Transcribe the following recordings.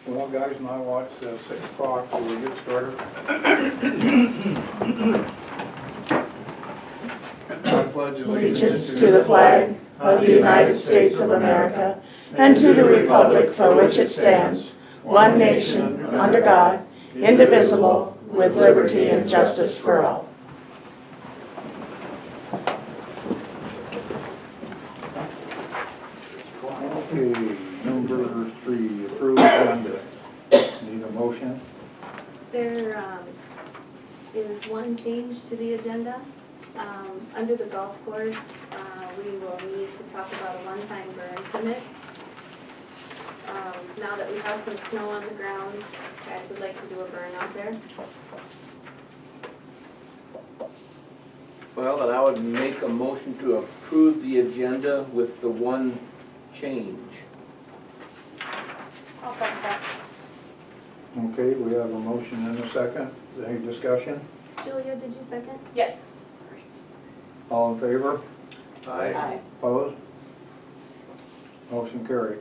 Well, guys, now it's 6 o'clock, so we'll get started. I pledge Allegiance to the flag of the United States of America and to the republic for which it stands, one nation, under God, indivisible, with liberty and justice for all. Okay, number 3, approved agenda. Need a motion? There is one change to the agenda. Under the golf course, we will need to talk about a one-time burn permit. Now that we have some snow on the ground, guys would like to do a burn out there. Well, then I would make a motion to approve the agenda with the one change. I'll second that. Okay, we have a motion and a second. Any discussion? Julia, did you second? Yes. Sorry. All in favor? Aye. Opposed? Motion carried.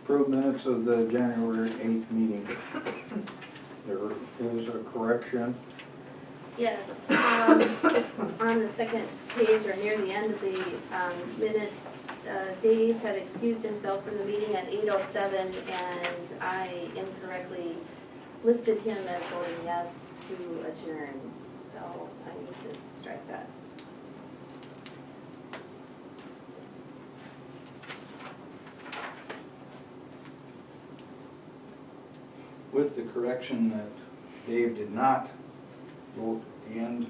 Approved minutes of the January 8th meeting. There is a correction. Yes, it's on the second page or near the end of the minutes. Dave had excused himself from the meeting at 8:07, and I incorrectly listed him as voting yes to adjourn, so I need to strike that. With the correction that Dave did not vote at the end,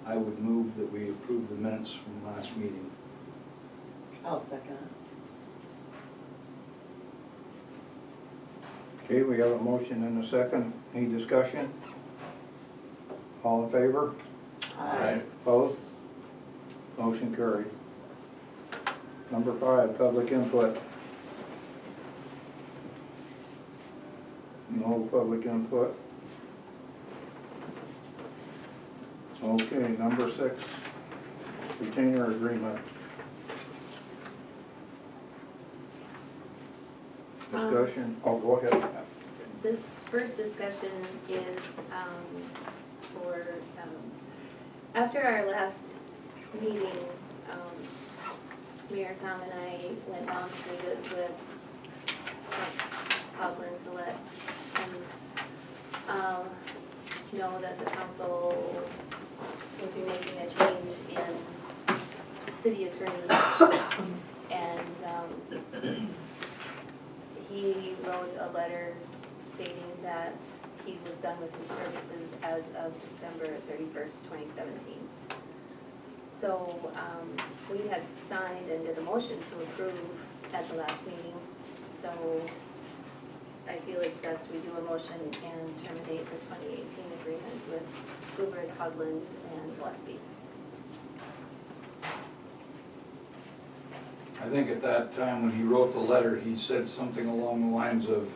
I would move that we approve the minutes from last meeting. I'll second it. Okay, we have a motion and a second. Any discussion? All in favor? Aye. Opposed? Motion carried. Number 5, public input. No public input. Okay, number 6, retainer agreement. Discussion, oh, go ahead. This first discussion is for, after our last meeting, Mayor Tom and I went down to visit with Hogland to let him know that the council would be making a change in city attorneys. And he wrote a letter stating that he was done with his services as of December 31st, 2017. So we had signed and did a motion to approve at the last meeting. So I feel it's best we do a motion and terminate the 2018 agreement with Goobert, Hogland, and Gillespie. I think at that time when he wrote the letter, he said something along the lines of,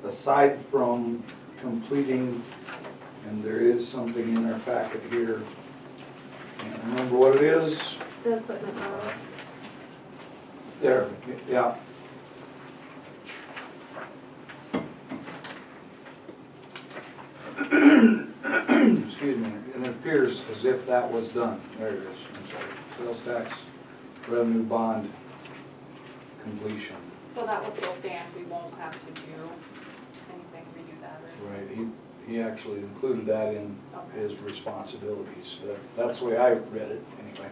aside from completing, and there is something in our packet here, can't remember what it is. The equipment model. There, yeah. Excuse me, and it appears as if that was done. There it is, I'm sorry. Sales tax revenue bond completion. So that will still stand, we won't have to do anything, redo that, right? Right, he actually included that in his responsibilities. That's the way I read it, anyway.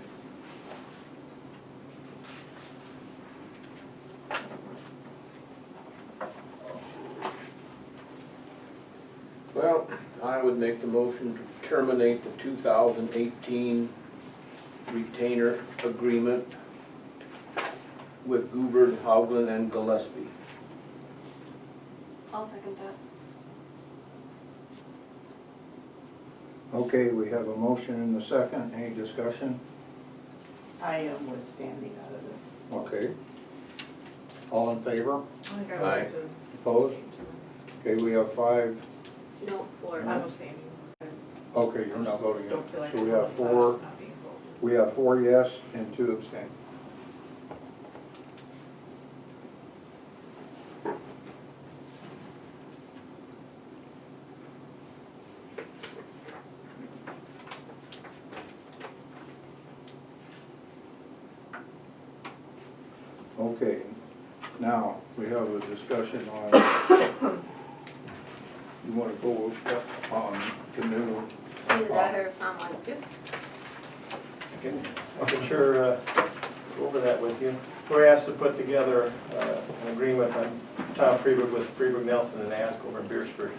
Well, I would make the motion to terminate the 2018 retainer agreement with Goobert, Hogland, and Gillespie. I'll second that. Okay, we have a motion and a second. Any discussion? I am withstanding out of this. Okay. All in favor? I think I Aye. would to Opposed? abstain Okay, we have 5. No, 4. too. I'm abstaining. Okay, you're not voting. Don't feel like So we I'm have 4. not being involved We have 4 yes and 2 abstain. Okay, now we have a discussion on, you want to go on the new, Either that or if Tom wants to. I can sure go over that with you. We're asked to put together an agreement on Tom Freeburg with Freeburg Nelson and Ask over in Beersford.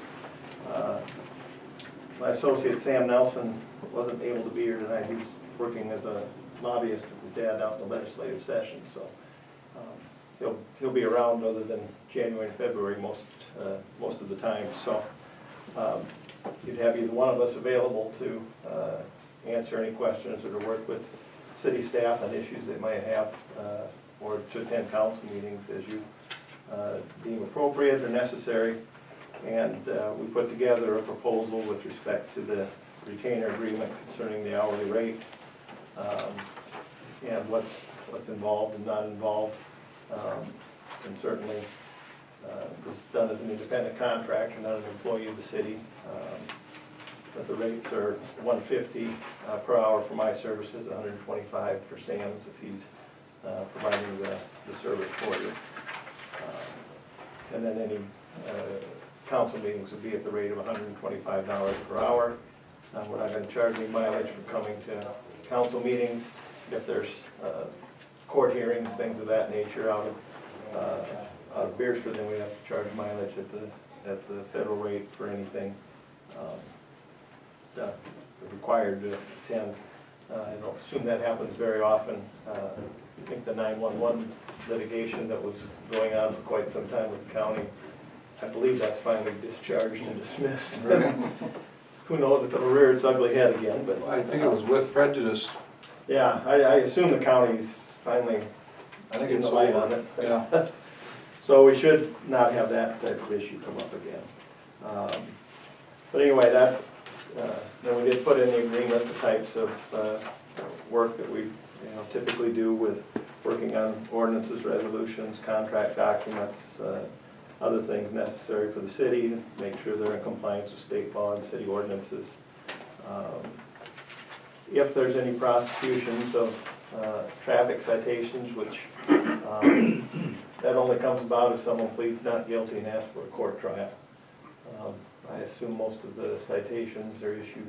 My associate Sam Nelson wasn't able to be here tonight. He's working as a lobbyist with his dad out in the legislative session, so he'll be around other than January and February most of the time. So you'd have either one of us available to answer any questions or to work with city staff on issues they might have, or to attend council meetings as you deem appropriate or necessary. And we put together a proposal with respect to the retainer agreement concerning the hourly rates, and what's involved and not involved. And certainly, this is done as an independent contractor, not an employee of the city. But the rates are $150 per hour for my services, $125 for Sam's if he's providing the service for you. And then any council meetings would be at the rate of $125 per hour. We're not going to charge any mileage for coming to council meetings. If there's court hearings, things of that nature out of Beersford, then we have to charge mileage at the federal rate for anything required to attend. I don't assume that happens very often. I think the 911 litigation that was going on for quite some time with the county, I believe that's finally discharged and dismissed. Who knows if it'll rear its ugly head again, but. I think it was with prejudice. Yeah, I assume the county's finally I think seen it's the light over. on it. Yeah. So we should not have that type of issue come up again. But anyway, then we did put in the agreement the types of work that we typically do with working on ordinances, resolutions, contract documents, other things necessary for the city to make sure they're in compliance with state law and city ordinances. If there's any prosecutions of traffic citations, which that only comes about if someone pleads not guilty and asks for a court trial. I assume most of the citations are issued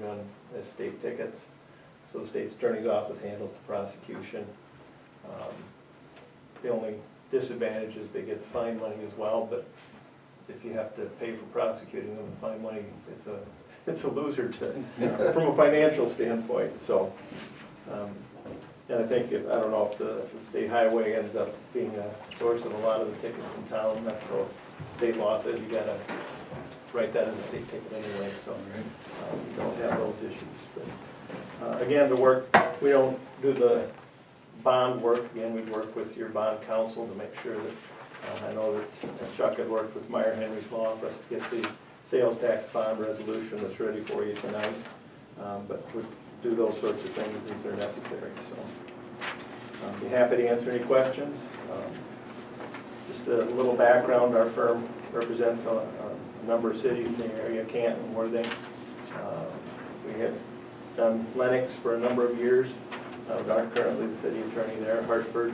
as state tickets, so the state's attorney's office handles the prosecution. The only disadvantage is they get fine money as well, but if you have to pay for prosecuting them and fine money, it's a loser from a financial standpoint. So, and I think I don't know if the state highway ends up being a source of a lot of the tickets in town. That's what state law says. You gotta write that as a state ticket anyway. So we don't have those issues. But again, the work, we don't do the bond work. Again, we work with your bond counsel to make sure that I know that Chuck had worked with Meyer Henry's law office to get the sales tax bond resolution that's ready for you tonight. But we do those sorts of things as they're necessary. So I'll be happy to answer any questions. Just a little background, our firm represents a number of cities in the area, Canton, Worthing. We have done Lennox for a number of years. We are currently the city attorney there, Hartford,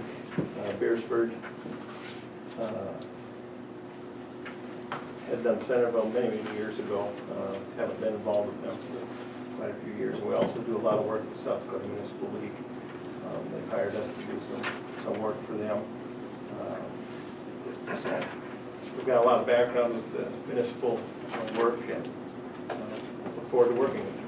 Beersford. Had done Centerville many years ago. Haven't been involved with them for quite a few years. And we also do a lot of work with South Dakota Municipal League. They've hired us to do some work for them. So we've got a lot of background with the municipal work, and look forward to working with you.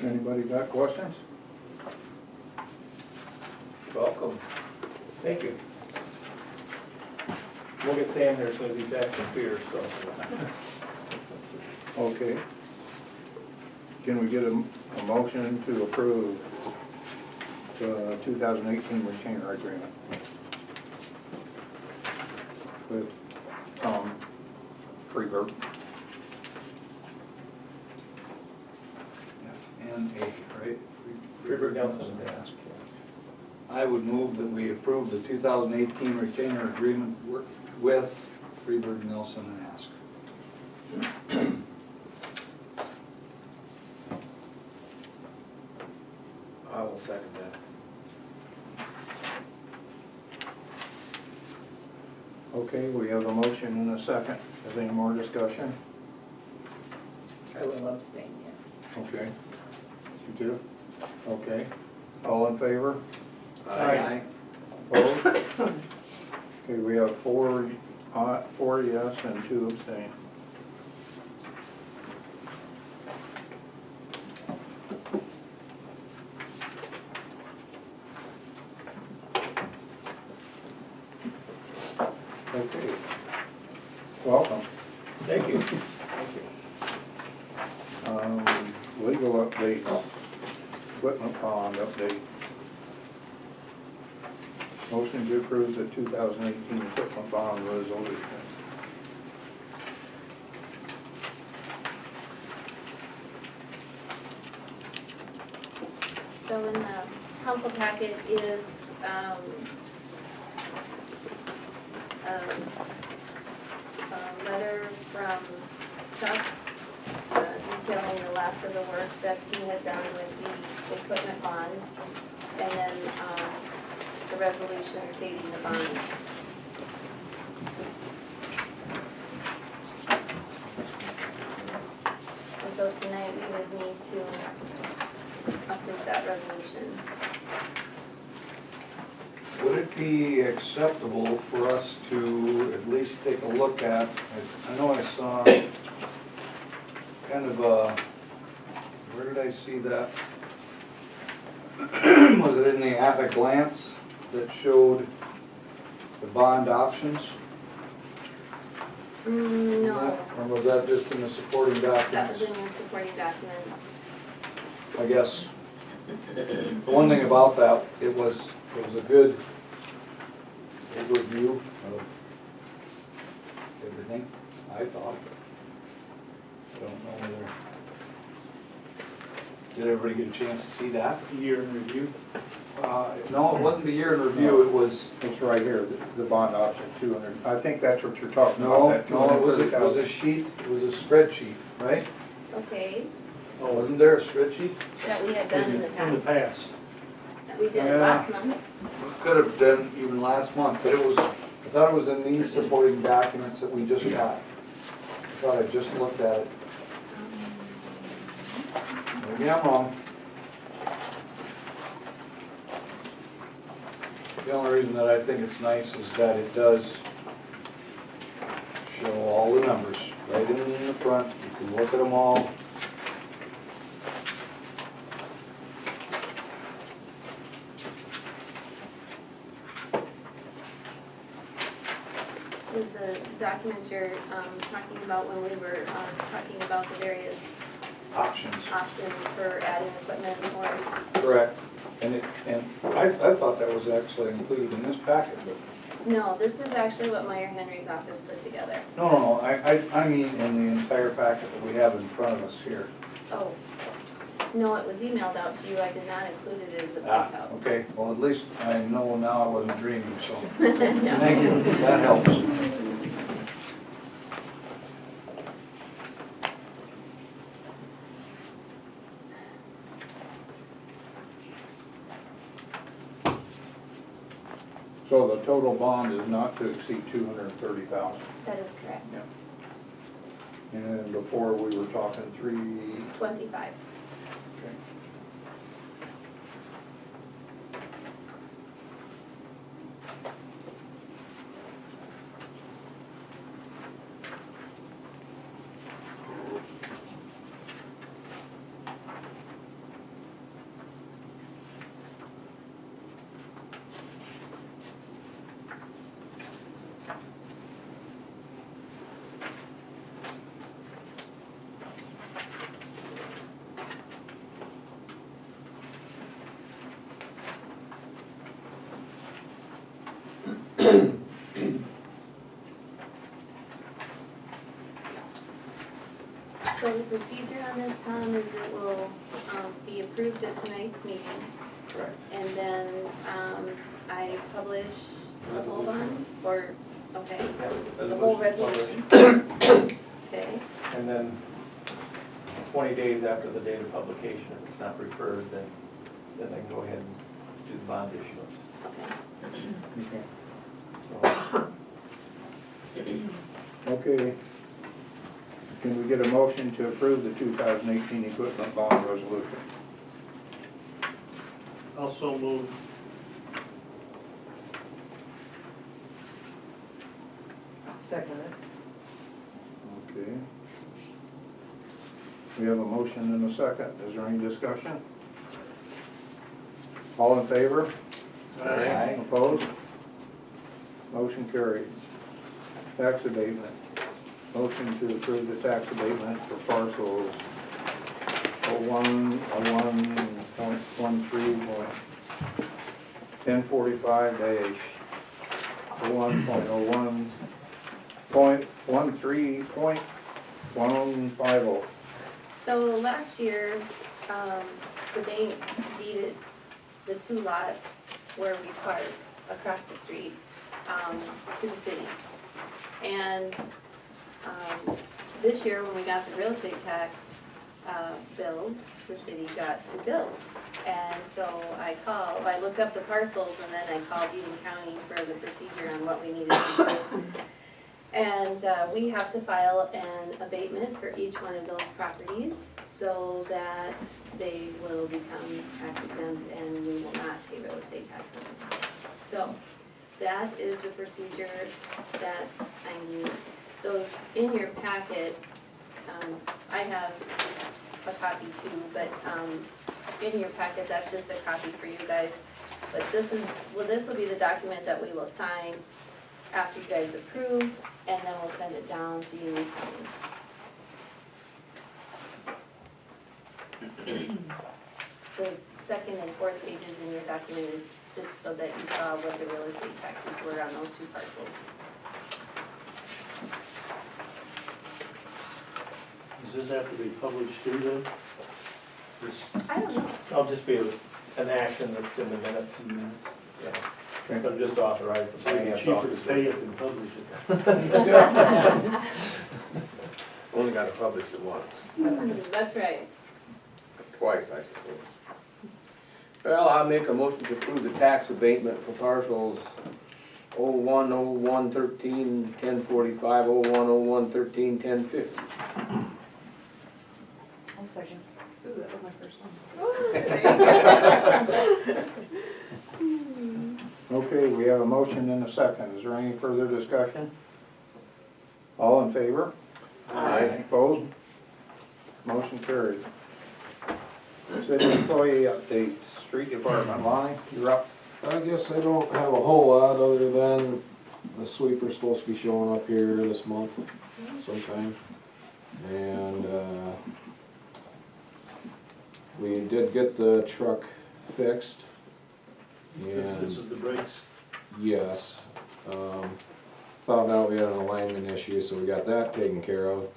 anybody got questions? Welcome. Thank you. We'll get Sam here as soon as he's back from Pierce, so. Okay. Can we get a motion to approve the 2018 retainer agreement with Tom Freeburg? and A, right? Freeburg Nelson and Ask. I would move that we approve the 2018 retainer agreement with Freeburg Nelson and Ask. I will second that. Okay, we have a motion and a second. Is there any more discussion? I will abstain, yes. Okay. You do? Okay. All in favor? Aye. Opposed? Okay, we have four yes and 2 abstain. Okay. Welcome. Thank you. Legal updates, equipment bond update. Motion to approve the 2018 equipment bond resolution. So in the council packet is, a letter from Chuck detailing the last of the work that he had done with the equipment bond, and then, the resolution stating the bond. And so tonight we would need to approve that resolution. Would it be acceptable for us to at least take a look at, I know I saw kind of a, where did I see that? Was it in the at a glance that showed the bond options? No, Or was that just in the supporting that was documents? in your supporting documents. I guess, the one thing about that, it was a good overview of everything, I thought. I don't know whether, did everybody get a chance to see that? Year in review. No, it wasn't the year in review, it was, It's right here, the bond option 200. I think that's what you're talking about. no, that it was a 230,000. sheet, it was a spreadsheet, right? Okay, Wasn't there a spreadsheet? that we had done in the past. past. That we did Yeah. last month. We could have done even last month, but it was, I thought it was in these supporting documents that we just got. I thought I just looked at it. Maybe I'm wrong. The only reason that I think it's nice is that it does show all the numbers right in the front. You can look at them all. Is the document you're talking about when we were talking about the various Options. options for adding equipment or, Correct. And I thought that was actually included in this packet, but. no, this is actually what Meyer Henry's office put together. No, I mean in the entire packet that we have in front of us here. Oh, no, it was emailed out to you, I did not include it as a Ah, printout. okay, well, at least I know now I wasn't dreaming, so, No. thank you, that helps. So the total bond is not to exceed 230,000. That is correct, And then before we were talking 25. Okay. So the procedure on this, Tom, is it will be tonight's meeting. Correct. And then, I publish the whole bond, or, okay, Yeah, the whole resolution resolution. Okay, And then 20 days after the date of publication, if it's not referred, then I can go ahead and do the bond issuance. okay. So, Okay. Can we get a motion to approve the 2018 equipment bond resolution? Also move. Second it. Okay. We have a motion and a second. Is there any discussion? All in favor? Aye. Opposed? Motion carried. Tax abatement. Motion to approve the tax abatement for parcels 01.13.13.150. So last year, the bank deeded the 2 lots where we parked across the street, to the city. And, this year, when we got the real estate tax, bills, the city got 2 bills. And so I looked up the parcels and then I called Eden County for the procedure on what we needed to do. And we have to file an abatement for each one of those properties so that they will become tax exempt and we will not pay real estate tax on them. So that is the procedure that I need. Those in your packet, I have a copy too, but in your packet, that's just a copy for you guys. But this will be the document that we will sign after you guys approve, and then we'll send it down to Union County. The second and fourth pages in your document is just so that you saw what the real estate taxes were on those 2 parcels. Does this have to be published too then? I don't know. I'll just be an action that's in the minutes. Yeah. But just authorize the It's like finance cheaper to officer. pay it than publish it. Only gotta publish it once, That's right. twice, I suppose. Well, I'll make a motion to approve the tax abatement for parcels 01, 01, 13, 1045, 01, 01, 13, 1050. I'll second. Ooh, that was my first one. Okay, we have a motion and a second. Is there any further discussion? All in favor? Aye. Opposed? Motion carried. City employee updates, street department, Lonnie, you're up. I guess I don't have a whole lot other than the sweeper's supposed to be showing up here this month sometime. And, we did get the truck fixed. And This is the brakes. yes, found out we had an alignment issue, so we got that taken care of.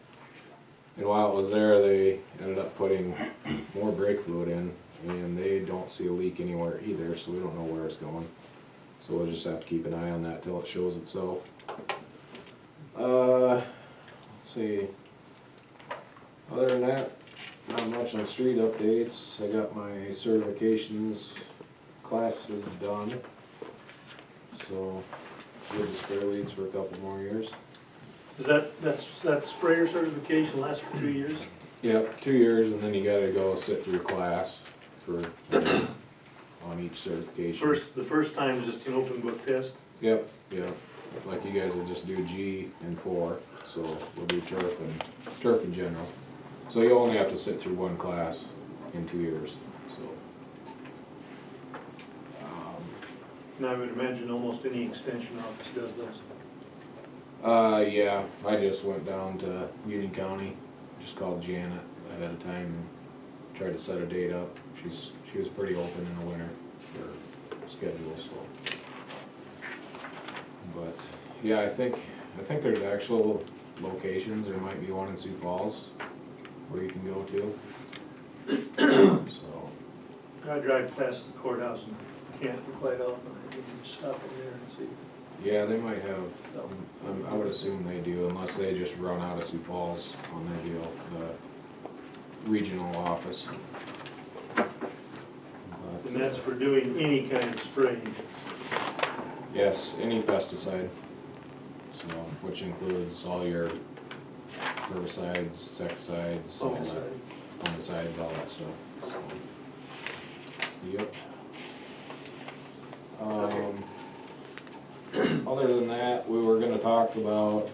And while it was there, they ended up putting more brake fluid in, and they don't see a leak anywhere either, so we don't know where it's going. So we'll just have to keep an eye on that till it shows itself. Let's see. Other than that, not much on street updates. I got my certifications classes done. So good to spare leads for a couple more years. Is that sprayer certification lasts for 2 years? Yep, 2 years, and then you gotta go sit through class for, on each certification. The first time is just an open book test? Yep, like you guys will just do G and 4, so we'll do turf in general. So you only have to sit through 1 class in 2 years, so. And I would imagine almost any extension office does those. Yeah, I just went down to Union County, just called Janet ahead of time and tried to set a date up. She was pretty open in the winter for schedule, so. But, yeah, I think there's actual locations, there might be one in Sioux Falls where you can go to. So, I drive past the courthouse and can't quite often, I need to stop in there and see. Yeah, they might have, I would assume they do, unless they just run out of Sioux Falls on their deal, the regional office. And that's for doing any kind of spraying. Yes, any pesticide, so, which includes all your herbicides, insecticides, all that, fungicides, all that stuff, so. Yep. Other than that, we were gonna talk about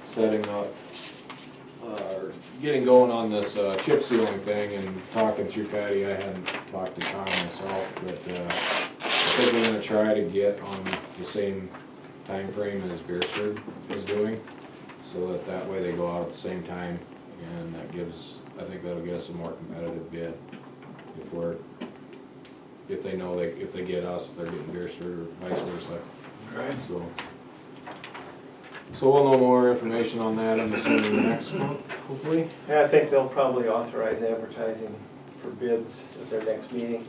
setting up, getting going on this chip sealing thing and talking through Patty. I hadn't talked to Tom myself, but I think we're gonna try to get on the same time frame as Beersford is doing, so that way they go out at the same time, and that gives, I think that'll get us a more competitive bid. If they know if they get us, they're getting Beersford or vice versa. Right. So we'll know more information on that, I'm assuming next month, hopefully. Yeah, I think they'll probably authorize advertising for bids at their next meeting.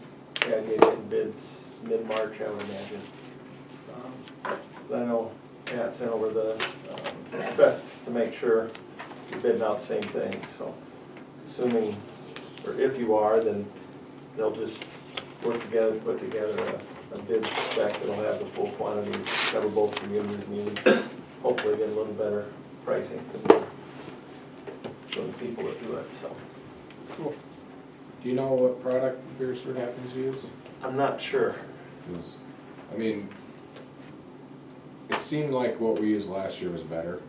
Yeah, get bids mid-March, I would imagine. I know Pat sent over the specs to make sure you're bidding out the same thing, so assuming, or if you are, then they'll just work together, put together a bid spec that'll have the full quantity, cover both communities' needs, hopefully get a little better pricing from the people that do it, so. Cool. Do you know what product Beersford happens to use? I'm not sure. 'Cause, I mean, it seemed like what we used last year was better.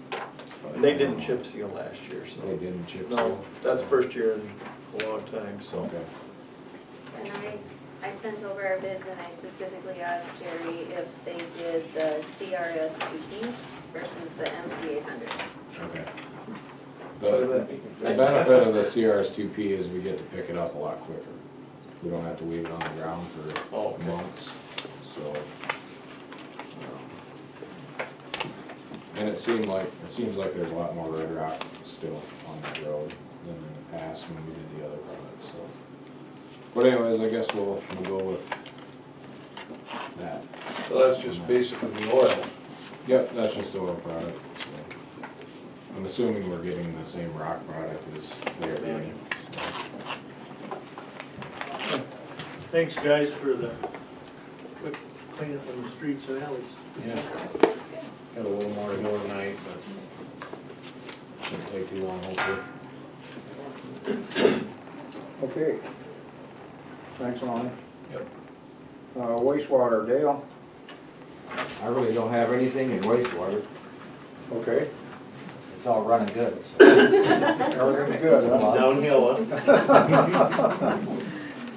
But They didn't chip seal last year, so. They didn't chip seal? No, that's the first year in a long time, so. Okay. And I sent over our bids and I specifically asked Jerry if they did the CRS 2P versus the MC 800. Okay. The benefit of the CRS-2P is we get to pick it up a lot quicker. We don't have to leave it on the ground for months, so. And it seems like there's a lot more red rock still on that road than in the past when we did the other product, so. But anyways, I guess we'll go with that. So that's just basically the oil. Yep, that's just the oil product, so. I'm assuming we're getting the same rock product as they're getting. So. Thanks, guys, for the quick cleanup on the streets and alleys. Yeah. Got a little more to go tonight, but shouldn't take too long, hopefully. Okay. Thanks, Lonnie. Yep. Wastewater, Dale? I really don't have anything in wastewater. Okay. It's all running good. So. Everything's good, huh? Downhill, huh?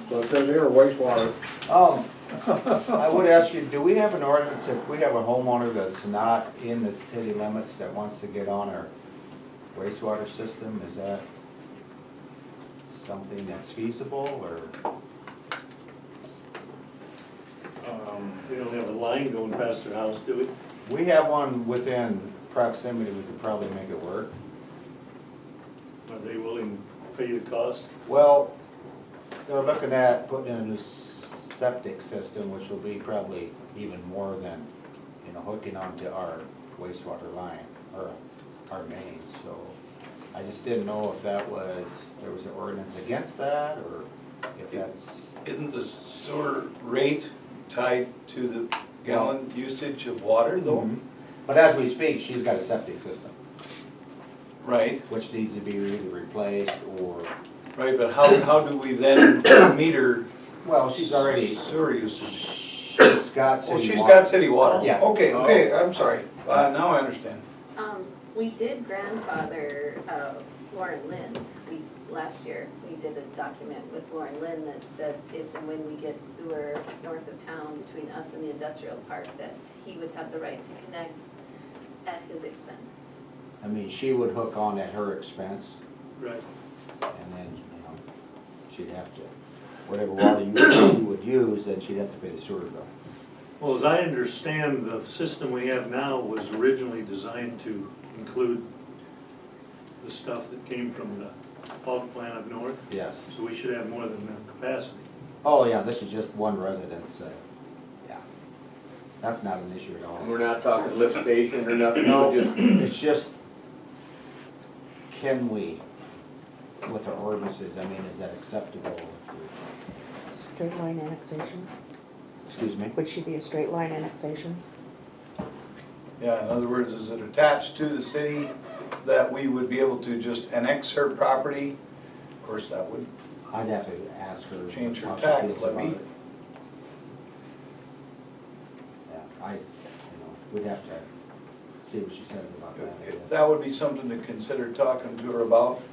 So it says here wastewater. I would ask you, do we have an ordinance if we have a homeowner that's not in the city limits that wants to get on our wastewater system? Is that something that's feasible, or? We don't have a line going past their house, do we? We have one within proximity, we could probably make it work. Are they willing to pay the cost? Well, they're looking at putting in a new septic system, which will be probably even more than, hooking onto our wastewater line, or our main, so I just didn't know if there was an ordinance against that, or if that's. Isn't the sewer rate tied to the gallon usage of water, though? Mhm. But as we speak, she's got a septic system, Right, which needs to be either replaced or, right, but how do we then meter well, she's already, sewer usage? she's got city Oh, she's water. got city water? Yeah. Okay, I'm sorry, now I understand. We did grandfather Lauren Lynn. Last year, we did a document with Lauren Lynn that said if and when we get sewer north of town between us and the industrial park, that he would have the right to connect at his expense. I mean, she would hook on at her expense, Right. and then, she'd have to, whatever water she would use, then she'd have to pay the sewer bill. Well, as I understand, the system we have now was originally designed to include the stuff that came from the bulk plant up north, Yes. so we should have more than enough capacity. Oh, yeah, this is just one residence, yeah. That's not an issue at all. And we're not talking lift station or nothing, No, we're just, it's just, can we, with our ordinances, I mean, is that acceptable? Straight line annexation, Excuse me? would she be a straight line annexation? Yeah, in other words, is it attached to the city that we would be able to just annex her property? Of course, that would, I'd have to ask her. Change her how she tax feels about levy. it. Yeah, we'd have to see what she says about that, I guess. that would be something to consider talking to her about.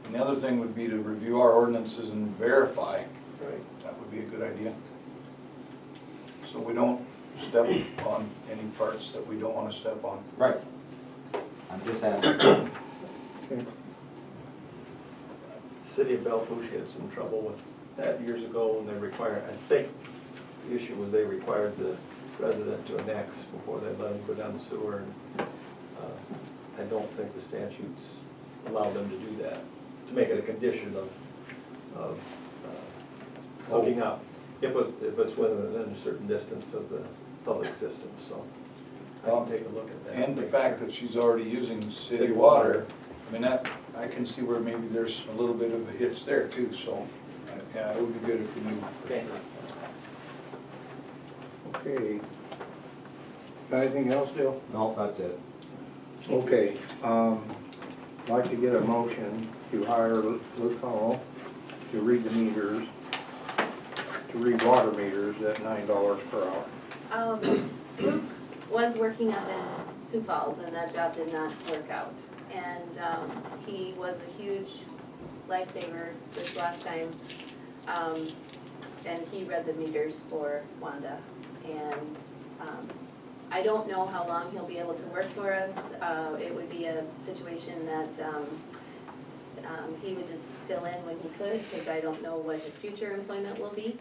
And the other thing would be to review our ordinances and verify. Right. That would be a good idea. So we don't step on any parts that we don't want to step on. Right. I'm just asking. City of Belfouche had some trouble with that years ago when they required, I think the issue was they required the resident to annex before they let them go down the sewer. And I don't think the statutes allow them to do that, to make it a condition of hooking up, if it's within a certain distance of the public system, so I can take a look at that. And the fact that she's already using city City water, I mean, that, I can see where maybe there's a little bit of a hitch there too, so, yeah, it would be good if we knew for Okay. sure. Okay. Got anything else, Dale? No, that's it. Okay, like to get a motion to hire Luke Hall to read the meters, to read water meters at $9 per hour. Luke was working up in Sioux Falls and that job did not work out. And he was a huge lifesaver this last time. And he read the meters for Wanda. And I don't know how long he'll be able to work for us. It would be a situation that he would just fill in when he could, because I don't know what his future employment will be.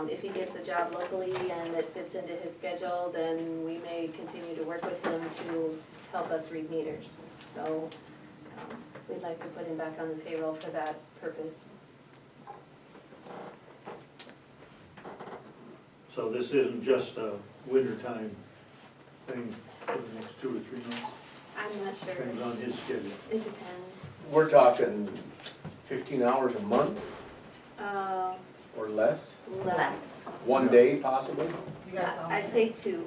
If he gets a job locally and it fits into his schedule, then we may continue to work with him to help us read meters. So we'd like to put him back on the payroll for that purpose. So this isn't just a wintertime thing for the next 2 or 3 months? I'm not sure. Depends on his schedule. It depends. we're talking 15 hours a month Uh, or less? less. One day possibly, I'd say 2.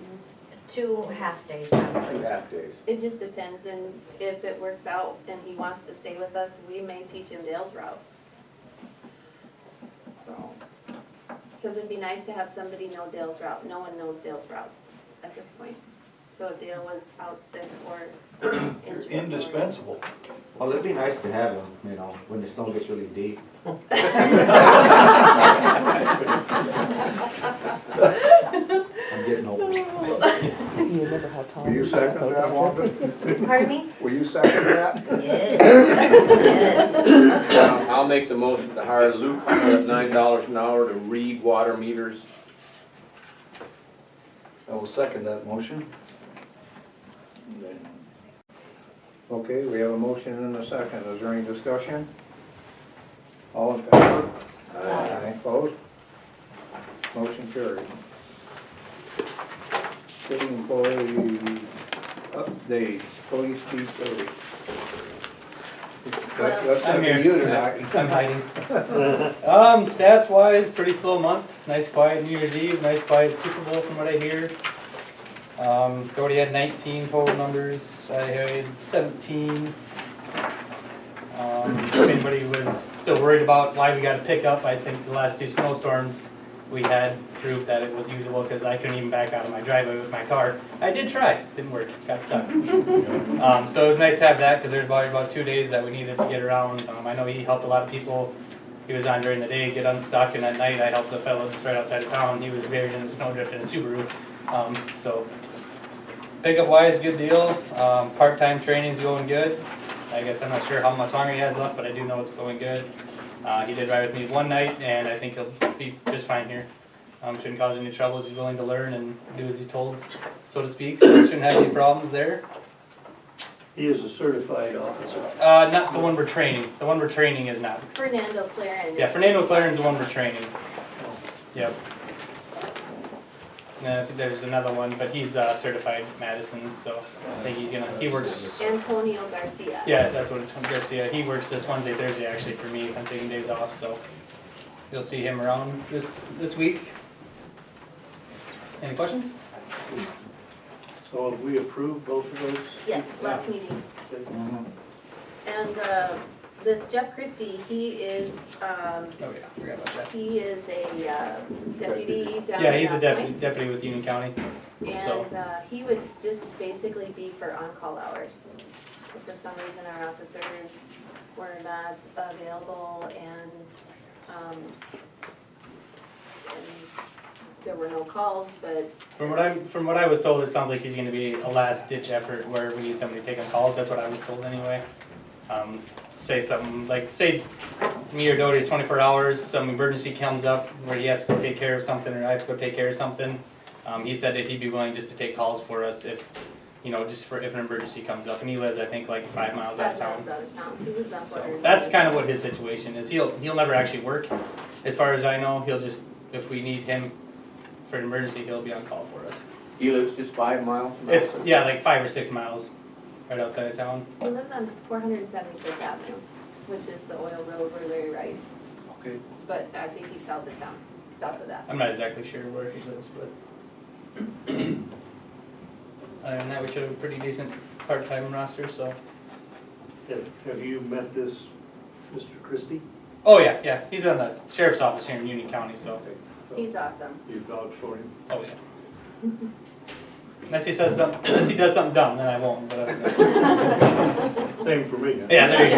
2 half-days 2 probably. half days. It just depends, and if it works out and he wants to stay with us, we may teach him Dale's route. So, because it'd be nice to have somebody know Dale's route. No one knows Dale's route at this point. So if Dale was out sick or injured. or- Indispensable. Well, it'd be nice to have him, you know, when the snow gets really deep. I'm getting old. You remember how tall Will you he was, second though, that, don't you? Wanda? Pardon me? Will you second that? Yes. Yes. I'll make the motion to hire Luke at $9 an hour to read water meters. I will second that motion. Okay, we have a motion and a second. Is there any discussion? All in favor? Aye. Opposed? Motion carried. City employee updates, police chief Cody. That's gonna I'm be here. you tonight. I'm hiding. Stats wise, pretty slow month. Nice quiet New Year's Eve, nice quiet Super Bowl from what I hear. Cody had 19 total numbers. I had 17. If anybody was still worried about why we got a pickup, I think the last 2 snowstorms we had proved that it was usable because I couldn't even back out of my driveway with my car. I did try, didn't work, got stuck. So it was nice to have that because there's about 2 days that we needed to get around. I know he helped a lot of people. He was on during the day, get unstuck, and at night I helped a fellow just right outside of town. He was buried in the snowdrift in a Subaru. So pickup wise, good deal. Part-time training's going good. I guess I'm not sure how much longer he has left, but I do know it's going good. He did ride with me one night, and I think he'll be just fine here. Shouldn't cause any troubles. He's willing to learn and do as he's told, so to speak. So shouldn't have any problems there. He is a certified officer. Not the one we're training. The one we're training is not. Fernando Claren. Yeah, Fernando Claren's the one we're training. Yep. And I think there's another one, but he's certified Madison, so I think he works. Antonio Garcia. Yeah, that's what Garcia. He works this Wednesday, Thursday actually for me. I'm taking days off, so you'll see him around this week. Any questions? So have we approved both of those? Yes, last meeting. Okay. And this Jeff Christie, he is, Oh yeah, forgot about that. he is a deputy down Yeah, he's a at Point. deputy with Union County. And he would just basically be for on-call hours. If for some reason our officers were not available and there were no calls, but From what I was told, it sounds like he's gonna be a last ditch effort where we need somebody taking calls. That's what I was told anyway. Say something like, say me or Doty's 24 hours, some emergency comes up where he has to go take care of something or I have to go take care of something. He said that he'd be willing just to take calls for us if, just for if an emergency comes up. And he lives, I think, like 5 miles out of 5 town. miles out of town. He lives on So Porter's. that's kind of what his situation is. He'll never actually work. As far as I know, he'll just, if we need him for an emergency, he'll be on call for us. He lives just 5 miles from It's, Alcester. yeah, like 5 or 6 miles right outside of town. He lives on 475th Avenue, which is the oil road where Larry Rice, Okay. but I think he's south of town, south of that. I'm not exactly sure where he lives, but other than that, we should have a pretty decent part-time roster, so. Have you met this Mr. Christie? Oh, yeah, he's on the sheriff's office here in Union County, so, Okay. So He's awesome. you vouch for him? oh, yeah. Unless he does something dumb, then I won't, but other than that. Same for me. Yeah, there you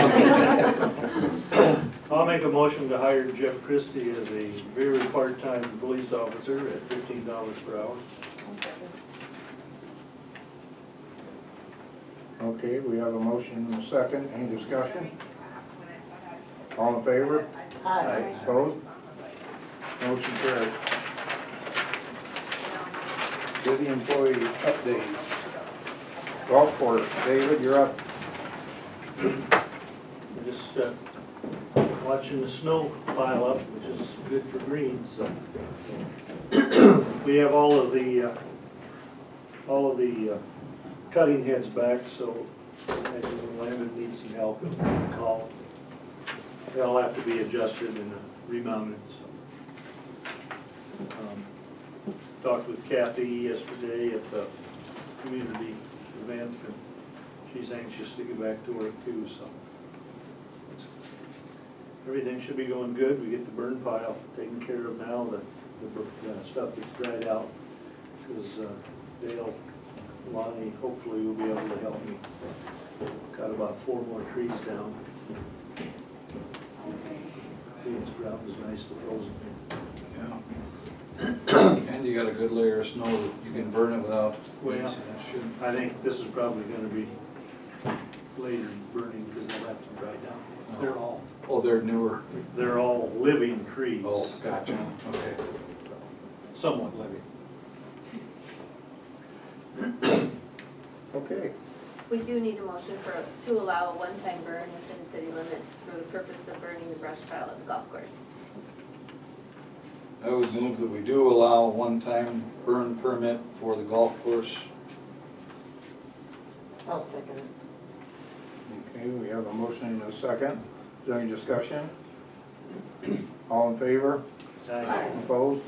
go. I'll make a motion to hire Jeff Christie as a very part-time police officer at $15 per hour. Okay, we have a motion and a second. Any discussion? All in favor? Aye. Opposed? Motion carried. City employee updates. Golf course, David, you're up. We're just watching the snow pile up, which is good for greens, so. We have all of the cutting heads back, so as you Landon needs some help, you can call. They'll have to be adjusted and remounted, so. Talked with Kathy yesterday at the community event, and she's anxious to get back to work too, so. Everything should be going good. We get the burn pile taken care of now, the stuff that's dried out. Because Dale, Lonnie, hopefully will be able to help me. Got about 4 more trees down. This ground is nice to frozen here. Yeah. And you got a good layer of snow that you can burn it without. Well, I think this is probably gonna be later burning because they'll have to dry down. They're newer. They're all living trees. Oh, gotcha, okay. Somewhat living. Okay. We do need a motion to allow a one-time burn within the city limits for the purpose of burning the brush pile at the golf course. I would move that we do allow a one-time burn permit for the golf course. I'll second it. Okay, we have a motion and a second. Is there any discussion? All in favor? Aye. Opposed?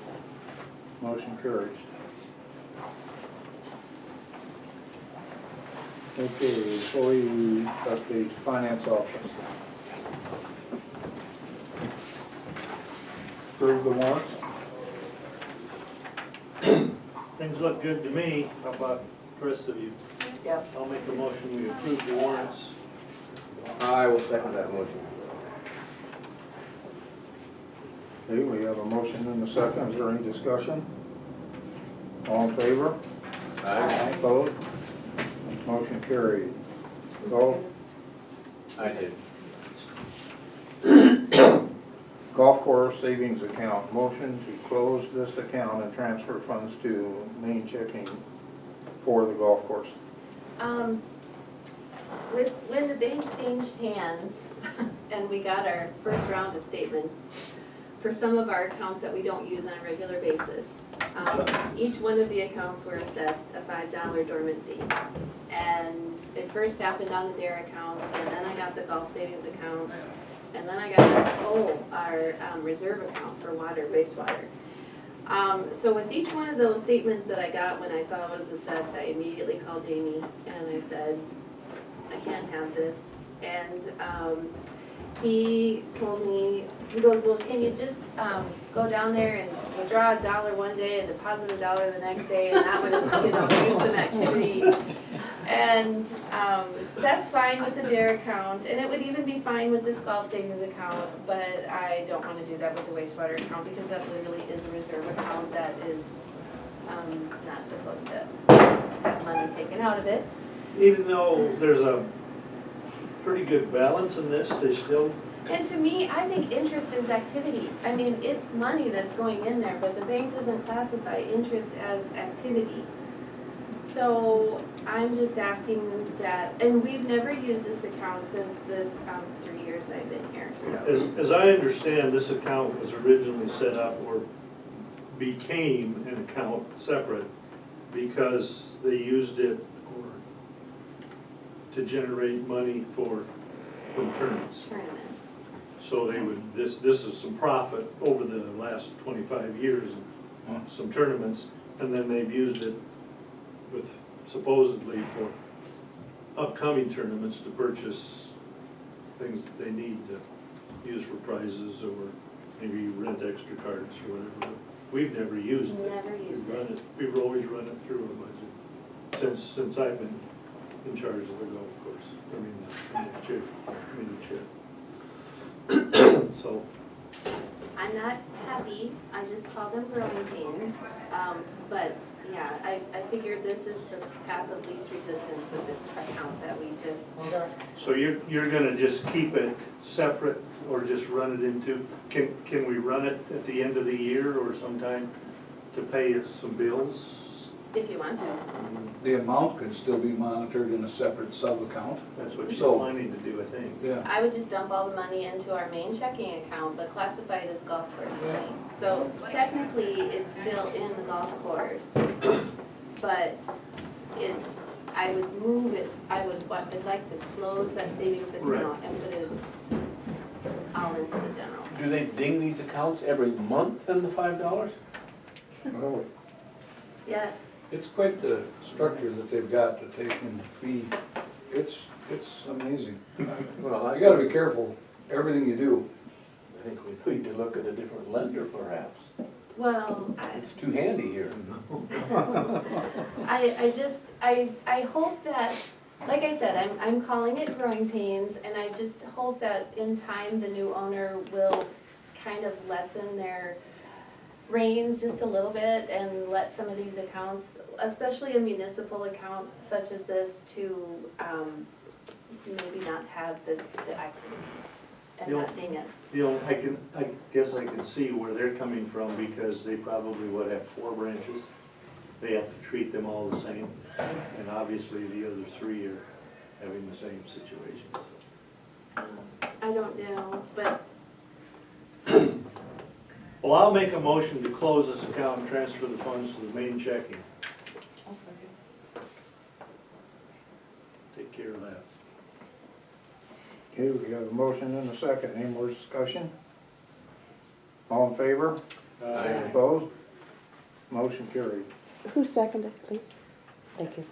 Motion carries. Okay, employee update, finance office. Approve the warrants? Things look good to me. How about the rest of you? Yep. I'll make a motion, we approve the warrants. I will second that motion. Okay, we have a motion and a second. Is there any discussion? All in favor? Aye. Opposed? Motion carried. Golf, I did. golf course savings account. Motion to close this account and transfer funds to main checking for the golf course. when the bank changed hands and we got our first round of statements, for some of our accounts that we don't use on a regular basis, each one of the accounts were assessed a $5 dormant fee. And it first happened on the DARE account, and then I got the golf savings account, and then I got our reserve account for water, wastewater. So with each one of those statements that I got when I saw it was assessed, I immediately called Jamie and I said, I can't have this. And he told me, he goes, well, can you just go down there and withdraw $1 one day and deposit $1 the next day, and that would, do some activity. And that's fine with the DARE account, and it would even be fine with this golf savings account, but I don't want to do that with the wastewater account because that literally is a reserve account that is not supposed to have money taken out of it. Even though there's a pretty good balance in this, they still, And to me, I think interest is activity. I mean, it's money that's going in there, but the bank doesn't classify interest as activity. So I'm just asking that, and we've never used this account since the 3 years I've been here, so. as I understand, this account was originally set up or became an account separate because they used it to generate money from tournaments. Tournaments. So they would, this is some profit over the last 25 years of some tournaments, and then they've used it with supposedly for upcoming tournaments to purchase things that they need to use for prizes or maybe rent extra cards or whatever. We've never used it. Never used We've run it. We've always run it through a budget since I've been in charge of the golf course. I mean, the chair, committee chair. So, I'm not happy, I just call them growing pains, but yeah, I figured this is the path of least resistance with this account that we just. so you're gonna just keep it separate or just run it into, can we run it at the end of the year or sometime to pay some bills? If you want to. The amount could still be monitored in a separate sub-account. That's what So- you're planning to do, I think. Yeah. I would just dump all the money into our main checking account, but classify it as golf course money. So technically, it's still in the golf course, but I would move it, I'd like to close that savings account and put it all into the general. Do they ding these accounts every month in the $5? Oh, Yes. It's quite the structure that they've got to take in fee. It's amazing. Well, You gotta be careful, everything you do. I think we need to look at a different lender perhaps. Well, It's too handy here. I hope that, like I said, I'm calling it growing pains, and I just hope that in time, the new owner will kind of lessen their reins just a little bit and let some of these accounts, especially a municipal account such as this, to maybe not have the activity and not ding us. I guess I can see where they're coming from because they probably would have 4 branches. They have to treat them all the same, and obviously the other 3 are having the same situation. I don't know, but Well, I'll make a motion to close this account and transfer the funds to the main checking. I'll second. Take care of that. okay, we have a motion and a second. Any more discussion? All in favor? Opposed? Motion carried. Who seconded, please? Thank you.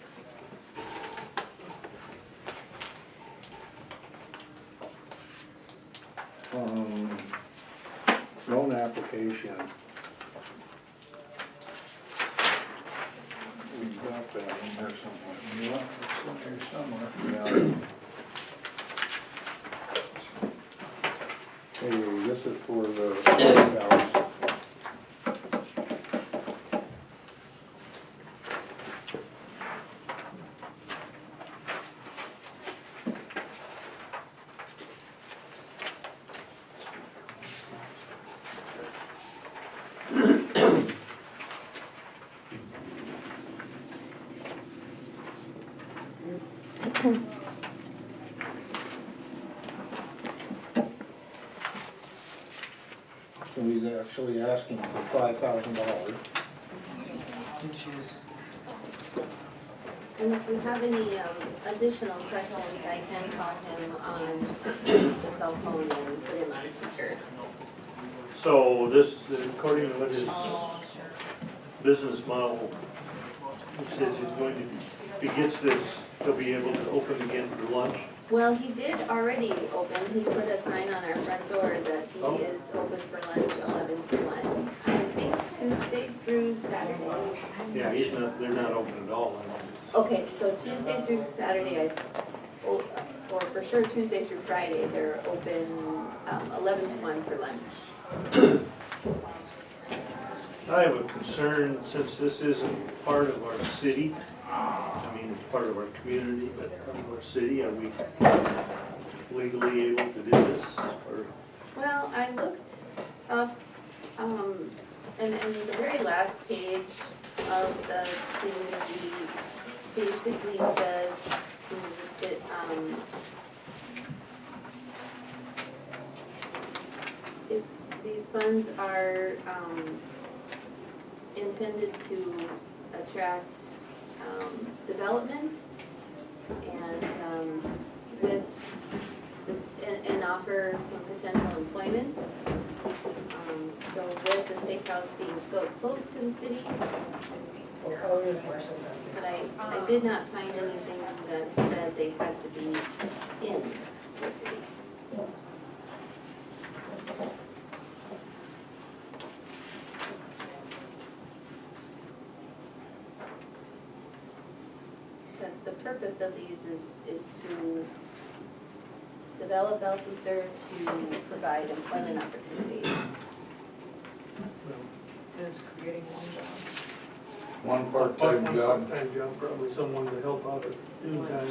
Loan application. We've got that in there somewhere. Yeah, it's in here somewhere. Yeah. Hey, this is for the house. so he's actually asking for $5,000. And if you have any additional questions, I can call him on the cell phone and put him on speaker. So this, according to what his business model, it says he's going to, if he gets this, he'll be able to open again for lunch. Well, he did already open, he put a sign on our front door that he Oh. is open for lunch 11 to 1. I think Tuesday through Saturday. Yeah, they're not open at all, I don't. Okay, so Tuesday through Saturday, or for sure Tuesday through Friday, they're open 11 to 1 for lunch. I have a concern, since this isn't part of our city, I mean, it's part of our community, but part of our city, are we legally able to do this? Or, Well, I looked up, and the very last page of the CMD basically says it, these funds are, intended to attract, development and, with this, and offer some potential employment. So with the steakhouse being so close to the city, but I did not find anything that said they had to be in the city. But the purpose of these is to develop Alcester, to provide employment opportunities. And it's creating one job. One part-time job. Part-time job, probably someone to help out at noon time.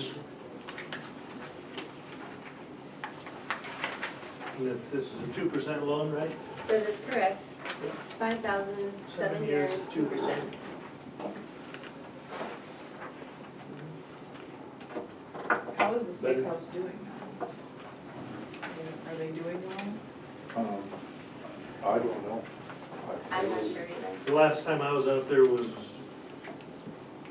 And if this is a 2% loan, right? That is correct. 5,000, 7 years, 2%. How is the steakhouse doing now? Are they doing well? I don't know. I'm not sure either. The last time I was out there was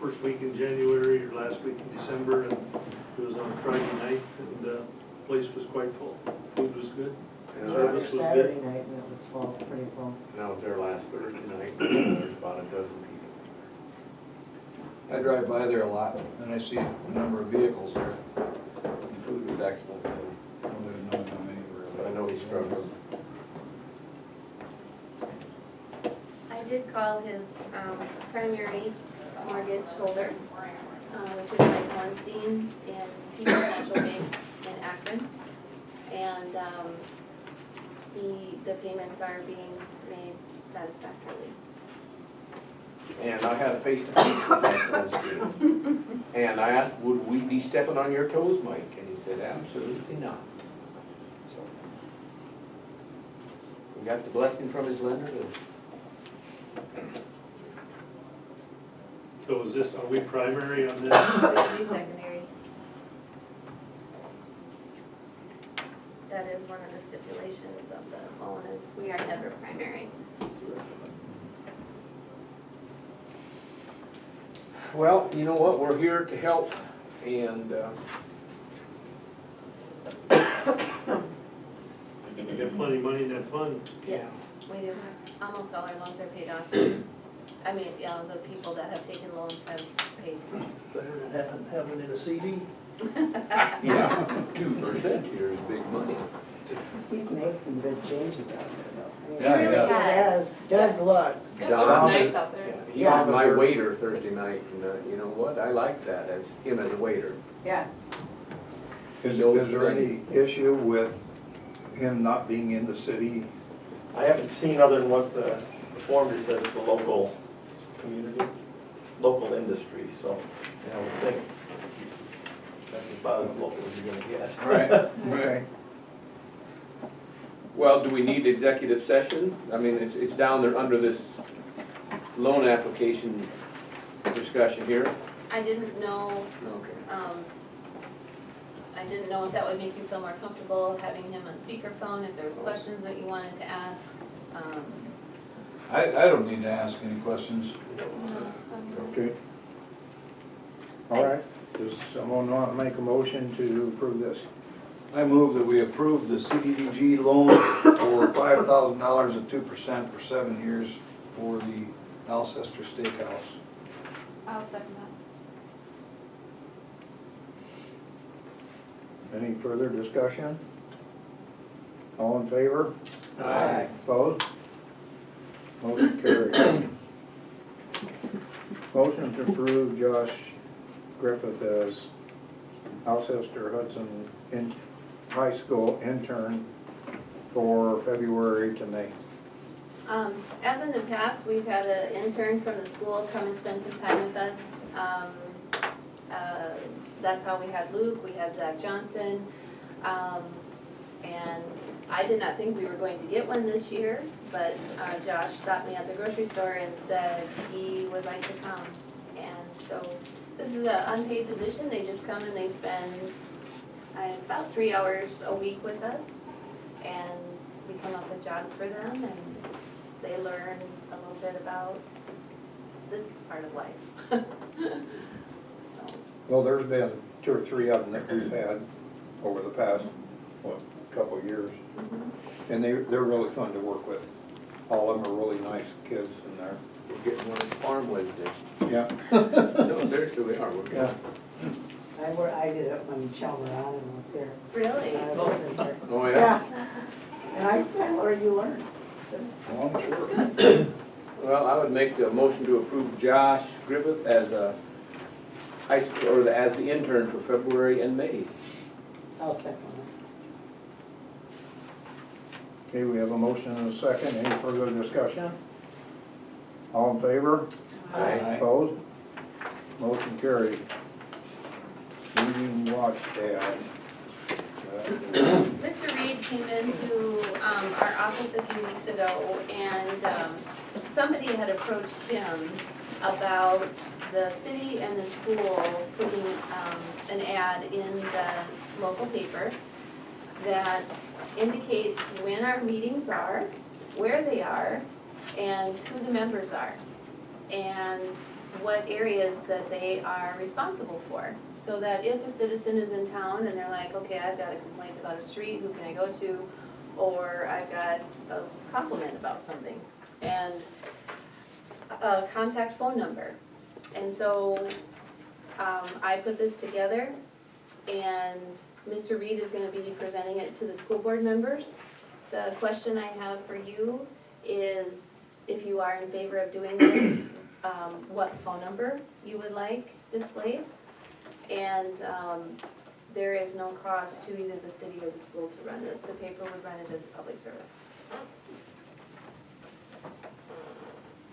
first week in January or last week in December, and it was on a Friday night, and the place was quite full. Food was good, service was Saturday good. night, and it was full, pretty full. And I was there last Thursday night, there's about a dozen people. I drive by there a lot, and I see a number of vehicles there. The food was excellent, I don't even know how many but I were. know he struggled. I did call his primary mortgage holder, which is Mike Weinstein in People's National Bank in Akron. And the payments are being made satisfactorily. And I had a face-to-face with Mike Weinstein. And I asked, would we be stepping on your toes, Mike? And he said, absolutely not. So we got the blessing from his lender to So is this, are we primary on this? Would be secondary. That is one of the stipulations of the loan is we are never primary. Well, you know what, we're here to help, and We got plenty of money in that fund. Yes, we do. Almost all our loans are paid off. I mean, yeah, the people that have taken loans have paid. Better than having it in a CD. yeah, 2% here is big money. He's made some good changes out there, though. Yeah, It really yeah. has. Does look. It looks nice out there. He was my waiter Thursday night, and you know what, I like that, as him as a waiter. Yeah. Is there any issue with him not being in the city? I haven't seen other than what the form just says, the local community, local industry, so, you know, I would think that's about as local as you're gonna get. Right, right. Well, do we need executive session? I mean, it's down there under this loan application discussion here. I didn't know, Okay. I didn't know if that would make you feel more comfortable having him on speakerphone, if there was questions that you wanted to ask. I don't need to ask any questions. Okay. All right, does someone want to make a motion to approve this? I move that we approve the CDBG loan for $5,000 at 2% for 7 years for the Alcester Steakhouse. I'll second that. Any further discussion? All in favor? Aye. Opposed? Motion carried. Motion to approve Josh Griffith as Alcester Hudson High School intern for February to May. As in the past, we've had an intern from the school come and spend some time with us. That's how we had Luke, we had Zach Johnson. And I did not think we were going to get one this year, but Josh stopped me at the grocery store and said he would like to come. And so this is an unpaid position, they just come and they spend about 3 hours a week with us. And we come up with jobs for them and they learn a little bit about this part of life. So, Well, there's been 2 or 3 of them that we've had over the past, couple of years. And they're really fun to work with. All of them are really nice kids in there. We're getting one of the farm Wednesday. Yeah. No, seriously, we are. We're getting. Yeah. I did it when Chelmer Allen was here. really? I was in there. Oh, yeah? And I learned, you learn. Oh, I'm sure. Well, I would make the motion to approve Josh Griffith as a high school, or as the intern for February and May. I'll second Okay, we have a motion and a second. Any further discussion? All in favor? Aye. Opposed? Motion carried. Meeting watch tab. Mr. Reed came into our office a few weeks ago and somebody had approached him about the city and the school putting an ad in the local paper that indicates when our meetings are, where they are, and who the members are, and what areas that they are responsible for. So that if a citizen is in town and they're like, okay, I've got a complaint about a street, who can I go to? Or I've got a compliment about something, and a contact phone number. And so I put this together, and Mr. Reed is gonna be presenting it to the school board members. The question I have for you is, if you are in favor of doing this, what phone number you would like displayed. And there is no cost to either the city or the school to run this. The paper would run it as a public service.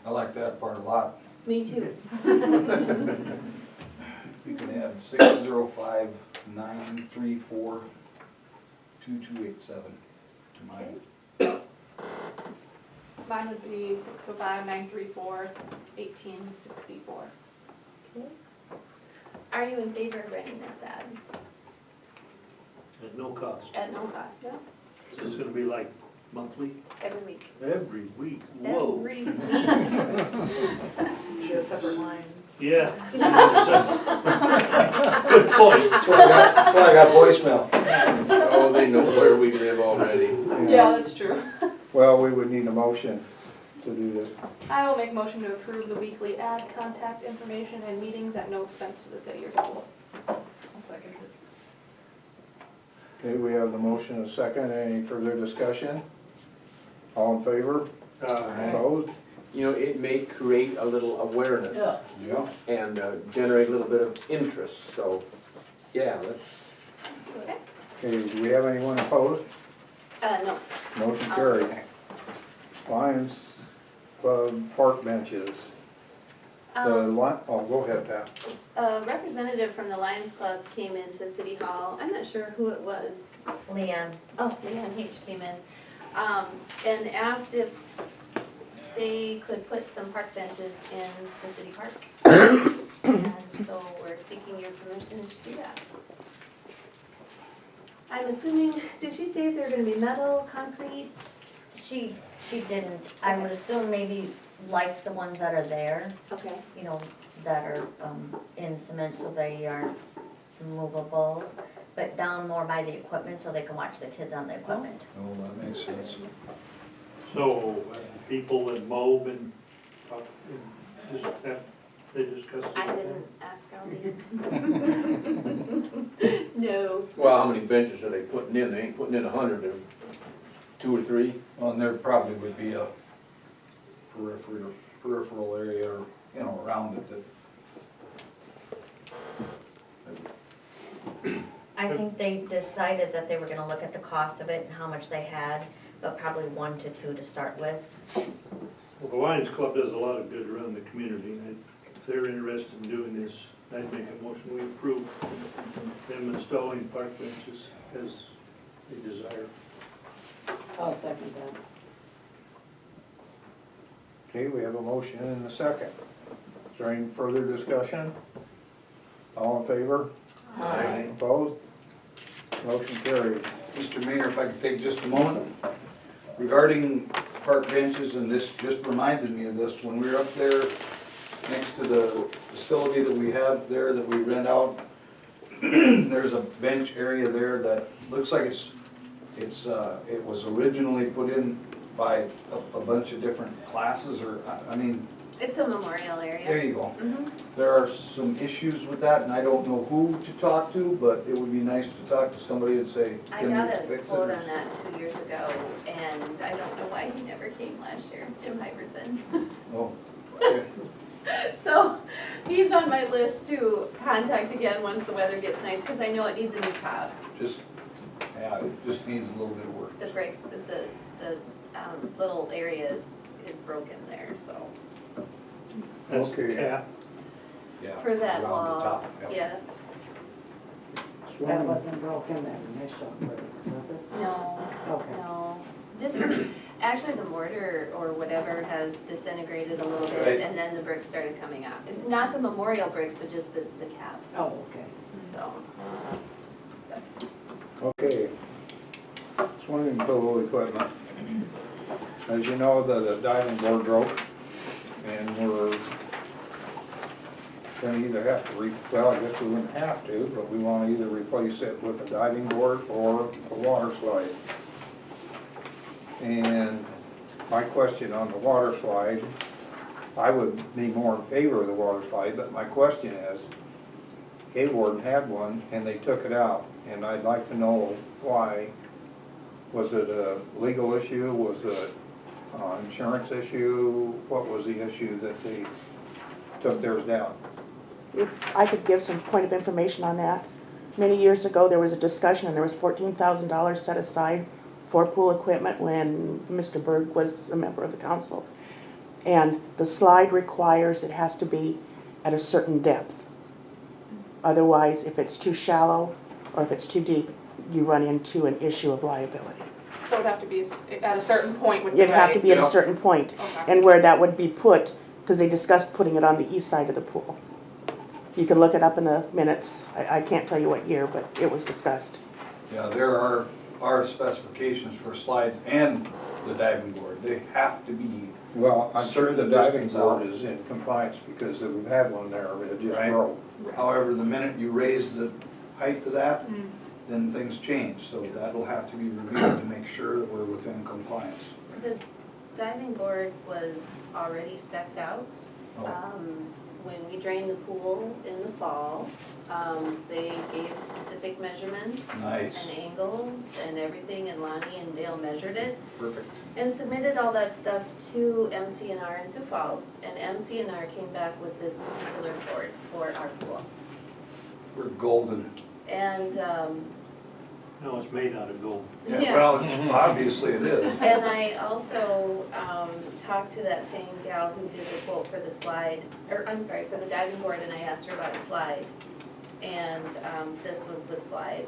I like that part a lot. Me too. You can add 605-934-2287 to mine. Mine would be 605-934-1864. Okay. Are you in favor of running this ad At no cost. at no cost? Is this gonna be like monthly? Every week. Every week? Whoa. Every week. Should a separate line. Yeah. Good point. That's why I got voicemail. Oh, they know where we live already. Yeah, that's true. Well, we would need a motion to do this. I will make motion to approve the weekly ad, contact information, and meetings at no expense to the city or school. I'll second it. Okay, we have the motion and a second. Any further discussion? All in favor? Opposed? You know, it may create a little awareness Yeah. and generate a little bit of interest, so, yeah, let's. Okay. Okay, do we have anyone opposed? No. Motion carried. Lions Club park benches. Go ahead, Pat. A representative from the Lions Club came into City Hall. I'm not sure who it was. Leanne. Oh, Leanne H. came in, and asked if they could put some park benches in the city park. And so we're seeking your permission to do that. I'm assuming, did she say if they're gonna be metal, concrete? She didn't, I would assume maybe like the ones that are there, Okay. you know, that are, in cement, so they aren't movable, but down more by the equipment, so they can watch the kids on the equipment. Oh, that makes sense. So, people in Moab and, they discussed it? I didn't ask Aldi. No. Well, how many benches are they putting in? They ain't putting in 100, they're 2 or 3. Well, and there probably would be a peripheral area, or, you know, around it that. I think they decided that they were gonna look at the cost of it and how much they had, but probably 1 to 2 to start with. Well, the Lions Club does a lot of good around the community, and if they're interested in doing this, I'd make a motion we approve them installing park benches as they desire. I'll second that. Okay, we have a motion and a second. Is there any further discussion? All in favor? Aye. Opposed? Motion carried. Mr. Mayor, if I could take just a moment, regarding park benches, and this just reminded me of this, when we were up there next to the facility that we have there that we rent out, there's a bench area there that looks like it was originally put in by a bunch of different classes, or, I mean, It's a memorial area. there you go. Mhm. There are some issues with that, and I don't know who to talk to, but it would be nice to talk to somebody and say, I can you got a fix it? quote on that 2 years ago, and I don't know why he never came last year, Jim Hyverson. Oh, okay. So, he's on my list to contact again once the weather gets nice, because I know it needs a new top. Just, yeah, it just needs a little bit of work. The brakes, the little area is broken there, so. That's the Okay. cap. Yeah, For that around the wall, top, yeah. yes. That wasn't broken, that initial, was it? No, Okay. no, just, actually the mortar or whatever has disintegrated a little Right. bit, and then the bricks started coming out. Not the memorial bricks, but just the cap, Oh, okay. so. Okay. Swimming pool equipment. As you know, the diving board broke, and we're gonna either have to well, I guess we wouldn't have to, but we wanna either replace it with a diving board or a water slide. And my question on the water slide, I would be more in favor of the water slide, but my question is, Hayward had one and they took it out, and I'd like to know why. Was it a legal issue? Was it an insurance issue? What was the issue that they took theirs down? If I could give some point of information on that. Many years ago, there was a discussion and there was $14,000 set aside for pool equipment when Mr. Berg was a member of the council. And the slide requires it has to be at a certain depth. Otherwise, if it's too shallow or if it's too deep, you run into an issue of liability. So it'd have to be at a certain point with the It'd have to be at Yeah. a certain point. Okay. And where that would be put, because they discussed putting it on the east side of the pool. You can look it up in the minutes. I can't tell you what year, but it was discussed. Yeah, there are specifications for slides and the diving board. They have to be, Well, I'm sure the Certain diving distance board out. is in compliance because we've had one there, but it just Right. broke. however, the minute you raise the height of that, Mm. then things change. So that'll have to be reviewed to make sure that we're within compliance. The diving board was already spec'd out. Oh. When we drained the pool in the fall, they gave specific measurements Nice. and angles and everything, and Lonnie and Dale measured it Perfect. and submitted all that stuff to MC&R in Sioux Falls. And MC&R came back with this particular board for our pool. We're golden. And, No, it's made out of gold. Yeah. Well, obviously it is. and I also talked to that same gal who did the quote for the slide, or I'm sorry, for the diving board, and I asked her about a slide. And this was the slide.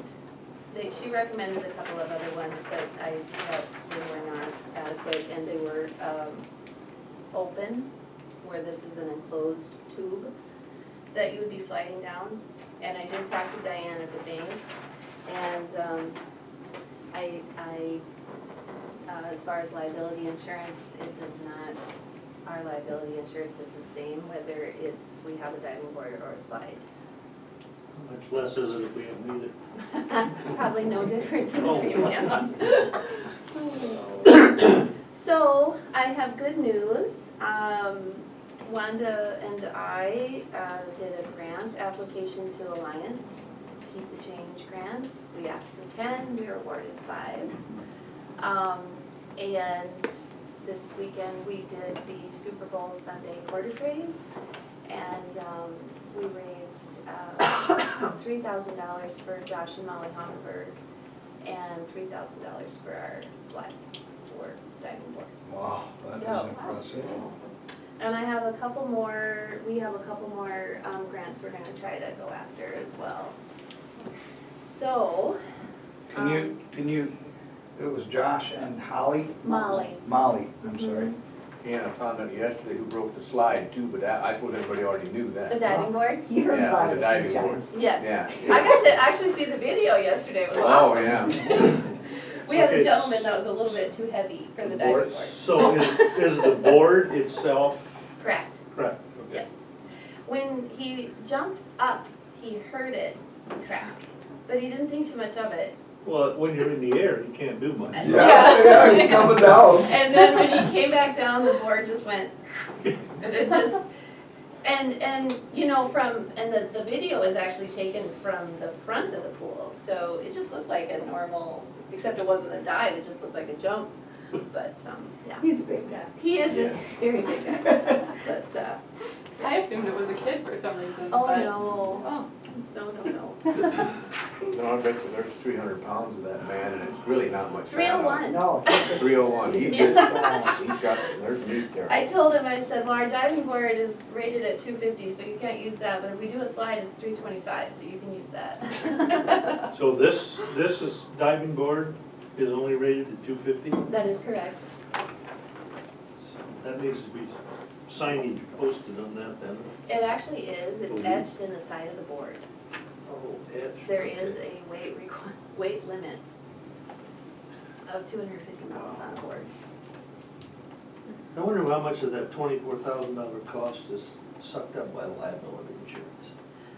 She recommended a couple of other ones, but I thought they were not adequate, and they were open, where this is an enclosed tube that you would be sliding down. And I did talk to Diane at the bank, and I As far as liability insurance, it does not, our liability insurance is the same whether it's, we have a diving board or a slide. How much less is it if we have neither? Probably no difference in the Oh. premium. So, I have good news. Wanda and I did a grant application to Alliance, Keep the Change grant. We asked for 10, we were awarded 5. And this weekend we did the Super Bowl Sunday quarter trays, and we raised $3,000 for Josh and Molly Homberg, and $3,000 for our slide or diving board. Wow, that is So- impressive. And I have a couple more, we have a couple more grants we're gonna try to go after as well. So. Can you, it was Josh and Holly? Molly. Molly, I'm sorry. And I found out yesterday who broke the slide too, but that, I suppose everybody already knew The that. diving board? You heard Yeah, about the it a diving few board. times. Yes. Yeah. I got to actually see the video yesterday, it was Oh, awesome. yeah. We had a Okay. gentleman that was a little bit too heavy for the diving board. So is the board itself Correct, correct? yes. When he jumped up, he heard it crack, but he didn't think too much of it. Well, when you're in the air, you can't do much. Yeah. Coming down. And then when he came back down, the board just went, and it just, and you know, the video is actually taken from the front of the pool, so it just looked like a normal, except it wasn't a dive, it just looked like a jump. But, yeah, He's a big guy. he is a very big guy, but, I assumed it was a kid for some reason, oh but. no, Oh, no. No, I bet you there's 300 pounds of that man, and it's really not much fat on it. 301. No, he's just. 301, he just, he's got, there's meat there. I told him, I said, well, our diving board is rated at 250, so you can't use that, but if we do a slide, it's 325, so you can use that. So this is diving board is only rated at 250? That is correct. That needs to be signage posted on that then. It actually is, it's Mhm. etched in the side of the board. Oh, etched. There is a weight limit of 250 pounds on a board. I wonder how much of that $24,000 cost is sucked up by liability insurance.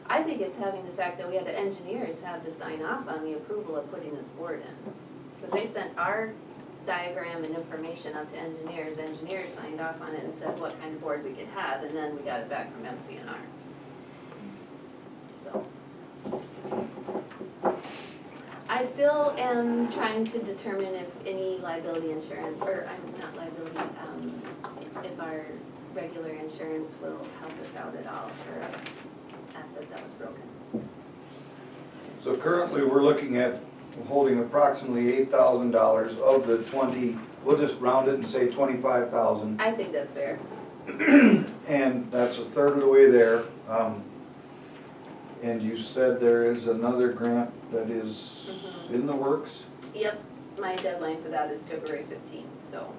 I think it's having the fact that we had the engineers have to sign off on the approval of putting this board in. Because they sent our diagram and information up to engineers signed off on it and said what kind of board we could have, and then we got it back from MCNR. So. I still am trying to determine if any liability insurance, or not liability, if our regular insurance will help us out at all for an asset that was broken. So currently, we're looking at holding approximately $8,000 of the 20, we'll just round it and say 25,000. I think that's fair. And that's a third of the way there. And you said there is another grant that is in the works? Yep, my deadline for that is February 15th, so.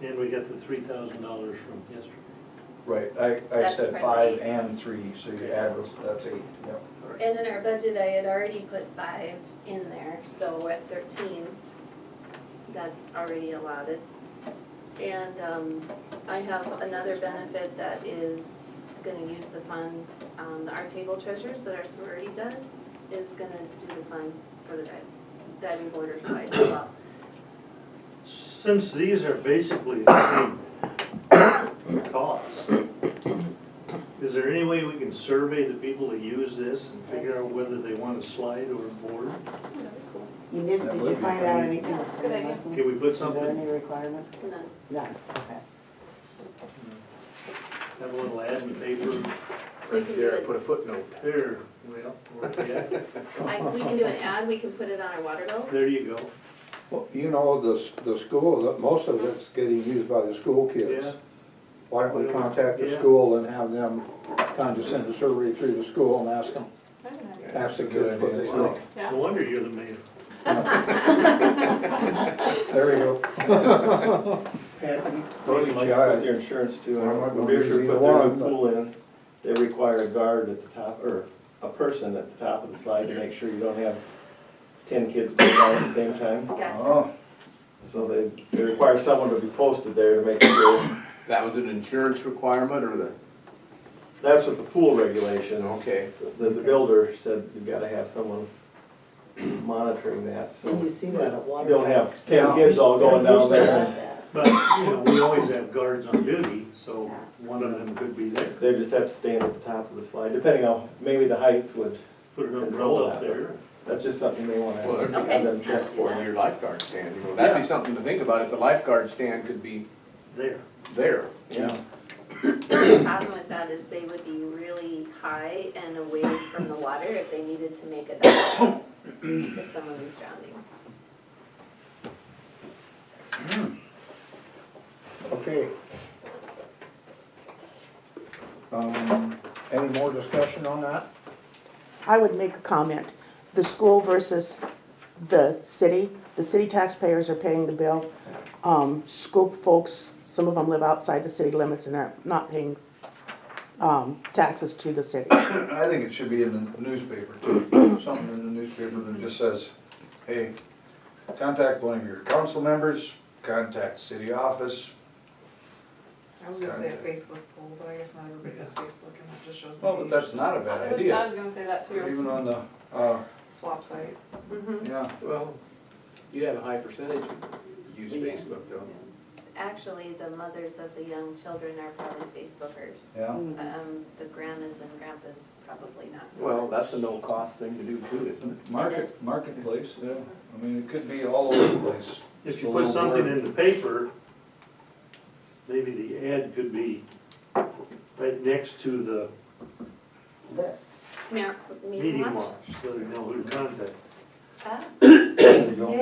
And we got the $3,000 from yesterday. Right, I That's said for 5 8. and 3, so you add those, that's 8, yep. And in our budget, I had already put 5 in there, so we're at 13. That's already allotted. And I have another benefit that is gonna use the funds, our table treasures that our sorority does is gonna do the funds for the diving board or slide as well. Since these are basically the same cost, is there any way we can survey the people that use this and figure out whether they want a slide or a board? You did That you would be find fine. out anything with Good swimming idea. lessons? Can we put Is there something, any requirement? None. None, okay. have a little ad in the paper? We can do There, it. put a footnote. There, well, yeah, We can do an ad, we can put it on our water bills. there you go. Well, you know, the school, most of it's getting used by the school Yeah. kids. Why don't we contact the Yeah. school and have them kind of send a survey through the school and ask them, ask the kids what they think. Yeah. No wonder you're the mayor. There you go. Maybe like with their insurance too, I'm not when gonna use Beatrice either put their one, new pool in, they require a guard at the top, or a person at the top of the slide to make sure you don't have 10 kids go down at the same time. Gotcha. Oh, So they require someone to be posted there to make sure. That was an insurance requirement or the, That's what the pool regulation, okay. the builder said you gotta have someone monitoring that, so. And you see that at water You don't have parks. 10 kids all going down there. But, you know, we always have guards on duty, so one of them could be there. They just have to stand at the top of the slide, depending on, maybe the height would Put an control umbrella up that. there. That's just something they wanna Well, there'd be Okay. have them check Let's do for. that. your lifeguard stand, you know, that'd be something to think about if the lifeguard stand could be There. there. Yeah. The problem with that is they would be really high and away from the water if they needed to make a dive if someone was drowning. Okay. Any more discussion on that? I would make a comment. The school versus the city taxpayers are paying the bill. School folks, some of them live outside the city limits and are not paying taxes to the city. I think it should be in the newspaper too, something in the newspaper that just says, hey, contact one of your council members, contact city office. I was gonna say a Facebook poll, but I guess not everybody has Facebook and that just shows. Well, but that's not a bad idea, I was gonna say that too. even on the, Swap site. yeah. Well, you have a high percentage use Facebook though. Actually, the mothers of the young children are probably Facebookers. Yeah. The grandmas and grandpas probably not so Well, much. that's a no-cost thing to do too, isn't it? Marketplace, yeah. I mean, it could be all over the place. If Just you a put little something blurb. in the paper, maybe the ad could be right next to the This. Meeting meeting watch? watch, so they know who to contact. Ah. There you go.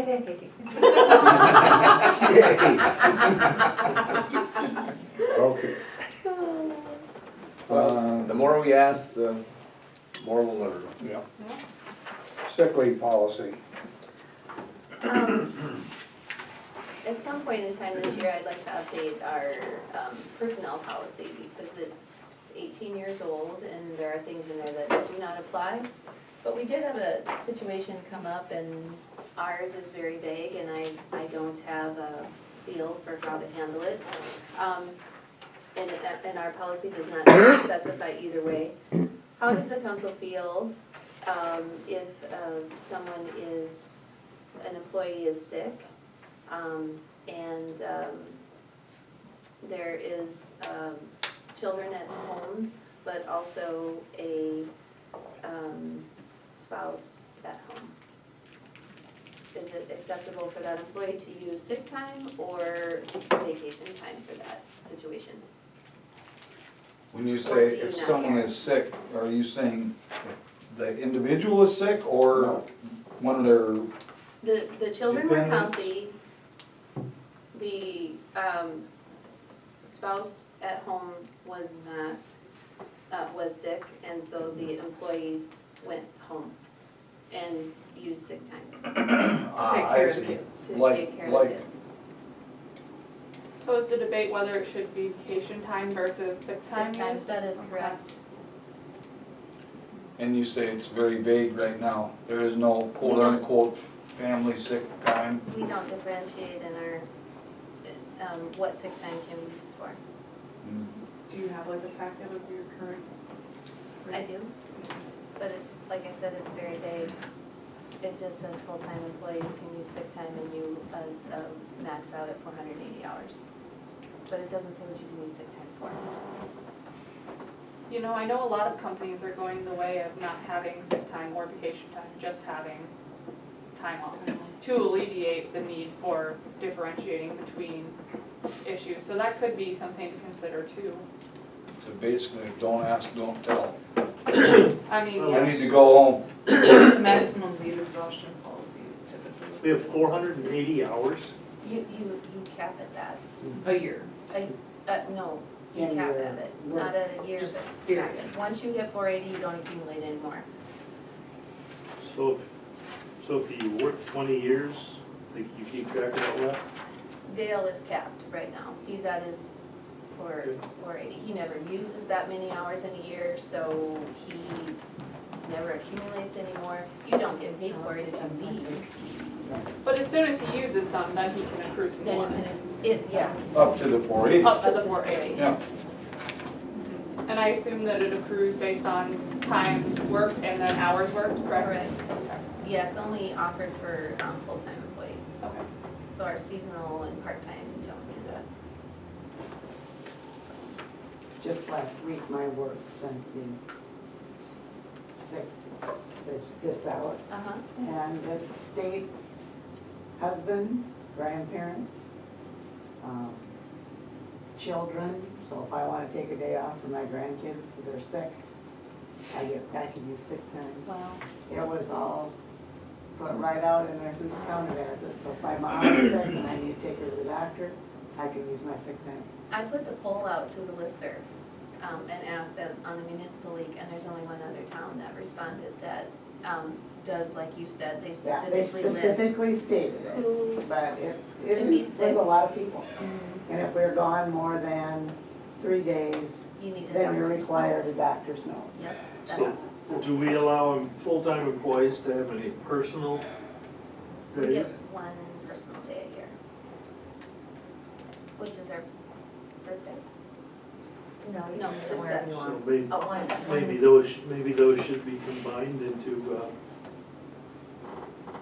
Okay. Well, the more we ask, the more we'll learn. Yeah. Sick leave policy. At some point in time this year, I'd like to update our personnel policy because it's 18 years old and there are things in there that do not apply. But we did have a situation come up and ours is very vague and I don't have a feel for how to handle it. And our policy does not specify either way. How does the council feel if someone is, an employee is sick and there is children at home, but also a spouse at home? Is it acceptable for that employee to use sick time or vacation time for that situation? When you say if someone is sick, are you saying the individual is sick or one of their, The children were Dependents? healthy. The spouse at home was not, was sick, and so the employee went home and used sick time To take I care of the see. kids. to Like- take care of like- the kids. So is the debate whether it should be vacation time versus sick time Sick time, used? that is correct. and you say it's very vague right now. There is no quote unquote family sick time. We don't differentiate in our, what sick time can be used for. Do you have like a packet of your current? I do, but it's, like I said, it's very vague. It just says full-time employees can use sick time and you max out at 480 hours. But it doesn't say what you can use sick time for. You know, I know a lot of companies are going the way of not having sick time or vacation time, just having time off to alleviate the need for differentiating between issues. So that could be something to consider too. So basically, don't ask, don't tell. I mean, Well, I yes. need to go home. The maximum leave exhaustion policy is typically We have 480 hours. You cap at that. a year. No, you cap at it, not at a year, Just but period. cap it. Once you hit 480, you don't accumulate anymore. So if you work 20 years, you keep track of all that? Dale is capped right now. He's at his 480. He never uses that many hours in a year, so he never accumulates anymore. You don't get paid for it if you leave. But as soon as he uses some, then he can accrue some Then more. yeah. Up to the 480. Up to the 480. Yeah. And I assume that it accrues based on time worked and then hours worked, correct? Correct. Okay. Yeah, it's only offered for full-time employees. Okay. So our seasonal and part-time don't do that. Just last week, my work sent me sick, this out. Uh-huh. And it states husband, grandparent, children. So if I want to take a day off for my grandkids, if they're sick, I can use sick time. Wow. It was all put right out in there who's counted as it. So if my mom is sick and I need to take her to the doctor, I can use my sick time. I put the poll out to the listserv and asked them on the municipal league, and there's only one other town that responded that does, like you said, they Yeah, they specifically stated it, who but can be it sick. was a lot of people. And if we're gone more than 3 days, You need a then you're doctor's required a note. doctor's note. Yep, So, that's, do we allow full-time employees to have any personal we get days? one personal day a year, which is our birthday. No, you No, can do just it wherever that. you So want. maybe, Oh, one. maybe those should be combined into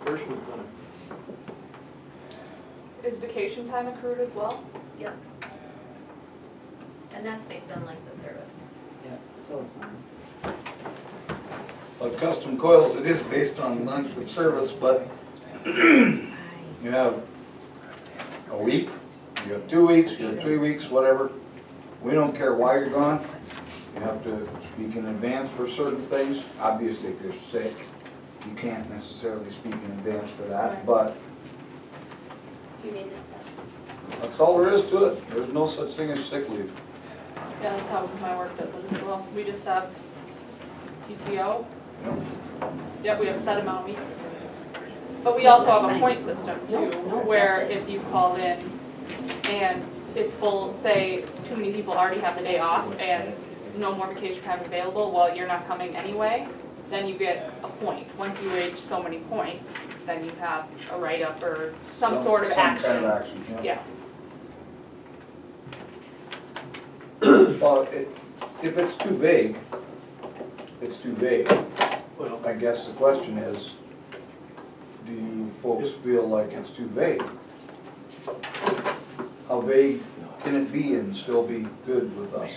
personal time. Is vacation time accrued as well? Yep. And that's based on like the service. Yeah, so is mine. But custom coils, it is based on length of service, but you have a week, you have 2 weeks, you have 3 weeks, whatever. We don't care why you're gone. You have to speak in advance for certain things. Obviously, if you're sick, you can't necessarily speak in advance for that, but Do you need this stuff? that's all there is to it. There's no such thing as sick leave. Yeah, that's how my work does it as well. We just have PTO. Yep. Yep, we have a set amount of weeks. But we also have a point system too, where if you call in and it's full, say, too many people already have the day off and no more vacation time available, well, you're not coming anyway, then you get a point. Once you reach so many points, then you have a write-up or some sort of action. Some kind of action, yeah. Yeah. Well, if it's too vague, it's too vague. Well, I guess the question is, do you folks feel like it's too vague? How vague can it be and still be good with us?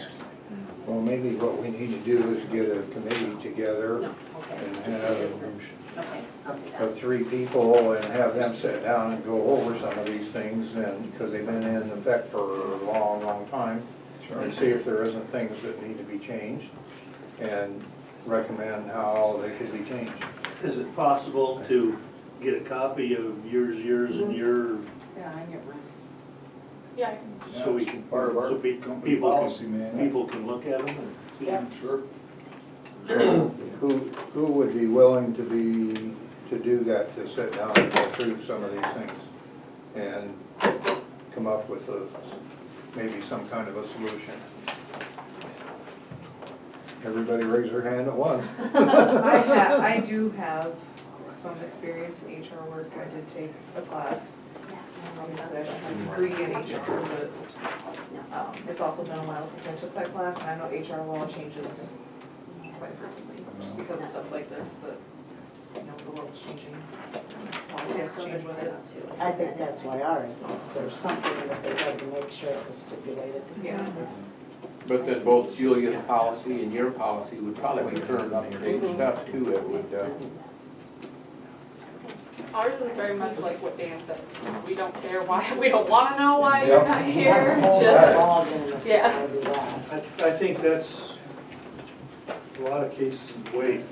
Well, maybe what we need to do is get a committee together No, okay. and Just have this. Okay, I'll do that. of 3 people and have them sit down and go over some of these things, and, because they've been in effect for a long, long time, and see if there isn't things that need to be changed, and recommend how they should be changed. is it possible to get a copy of yours and your, Yeah, I get mine. Yeah, so we can, Part of our so company people policy, can, man. people can look at them and see them? Sure. Who would be willing to do that, to sit down and go through some of these things and come up with maybe some kind of a solution? Everybody raise their hand at once. I do have some experience in HR work. I did take a class. Obviously, I don't have a degree in HR, but it's also been a while since I took that class, and I know HR law changes quite frequently, just because of stuff like this, but, you know, the world's changing. Policy has to change with it. I think that's why ours is, there's something that they had to make sure it was stipulated. Yeah. But then both Julia's policy and your policy would probably be current up to date stuff too, it would, ours is very much like what Dan said. We don't care why, we don't wanna know why you're Yep. not here, That's a whole just, ballgame if you yeah. wanna do that. I think that's a lot of cases the way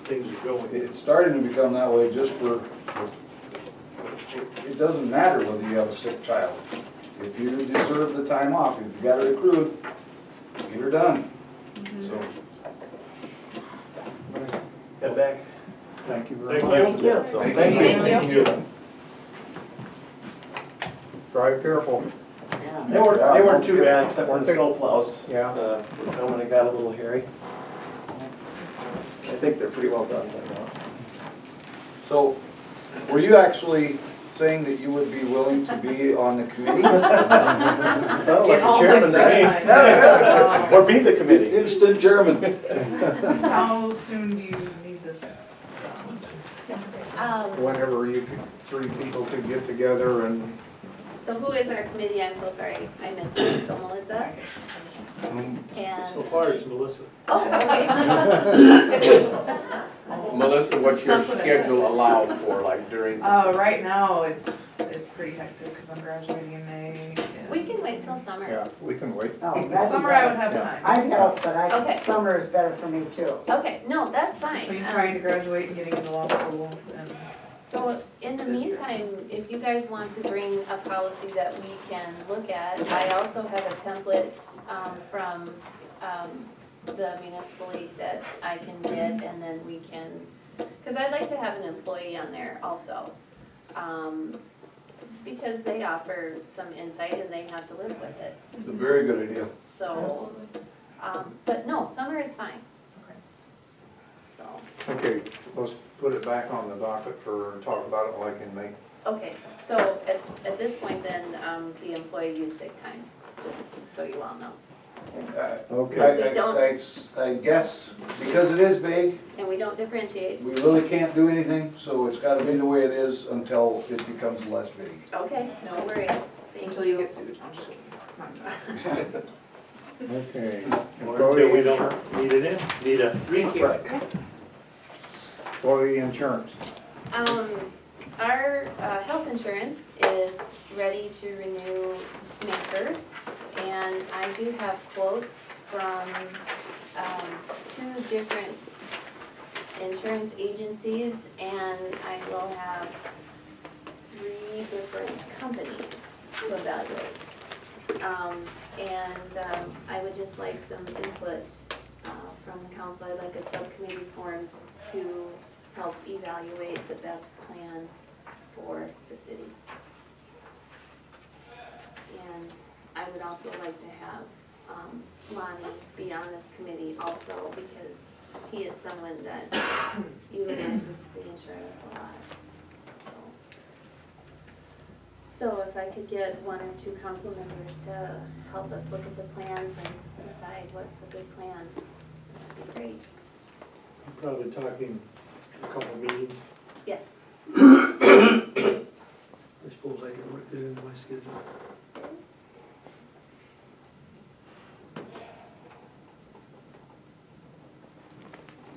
things are going. It's starting to become that way just for, it doesn't matter whether you have a sick child. If you deserve the time off, if you got it accrued, get her done. So, Head back. Thank you very Thank much. you. Thank you. Thank you. Drive careful. Yeah. They weren't too bad, except for the snow plows. Yeah. When it got a little hairy. I think they're pretty well done by now. So, were you actually saying that you would be willing to be on the committee? Sounds like In all the my chairman free to me. time. Or be the committee. Instant German. How soon do you need this done? Whenever you could, three people could get together and, So who is our committee? I'm so sorry, I missed it. So Melissa and. So far, it's Melissa. Oh, okay. Melissa, what's your That's what I said. schedule allow for, like during? Right now, it's pretty hectic because I'm graduating in May. and- We can wait till summer. yeah, we can wait. Oh, that'd be Summer I would better. have time. I'd help, but Okay. summer is better for me too. Okay, no, that's fine. Between trying to graduate and getting into law school and. So in the meantime, if you guys want to bring a policy that we can look at, I also have a template from the municipal league that I can get, and then we can, because I'd like to have an employee on there also. Because they offer some insight and they have to live with it, It's a very good idea. so. But no, summer is fine. Okay. So, Okay, let's put it back on the docket for, talk about it like in May. okay, so at this point then, the employee used sick time, just so you all know. Okay. I guess, because it is vague, And we don't differentiate. we really can't do anything, so it's gotta be the way it is until it becomes less vague. Okay, no worries. Thank Until you get sued, I'm just kidding. Okay. Or until we don't need it in, need a. Thank you. Employee insurance. Our health insurance is ready to renew May 1st, and I do have quotes from 2 different insurance agencies, and I will have 3 different companies to evaluate. I would just like some input from the council. I'd like a subcommittee formed to help evaluate the best plan for the city. And I would also like to have Lonnie be on this committee also, because he is someone that utilizes the insurance a lot. So if I could get 1 or 2 council members to help us look at the plans and decide what's a good plan, that'd be great. Probably talking a couple meetings. Yes. I suppose I can work that into my schedule.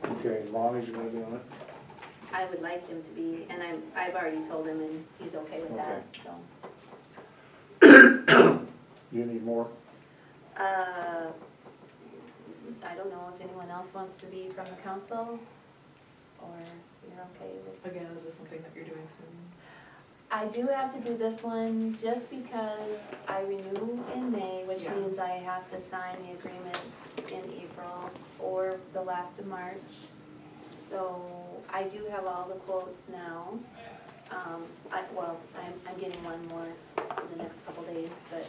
Okay, Lonnie's gonna be on it. I would like him to be, and I've already told him and he's okay with that, so. You need more? I don't know if anyone else wants to be from the council, or you're okay with. Again, is this something that you're doing soon? I do have to do this one just because I renew in May, which Yeah. means I have to sign the agreement in April or the last of March. So I do have all the quotes now. I'm getting one more in the next couple days, but,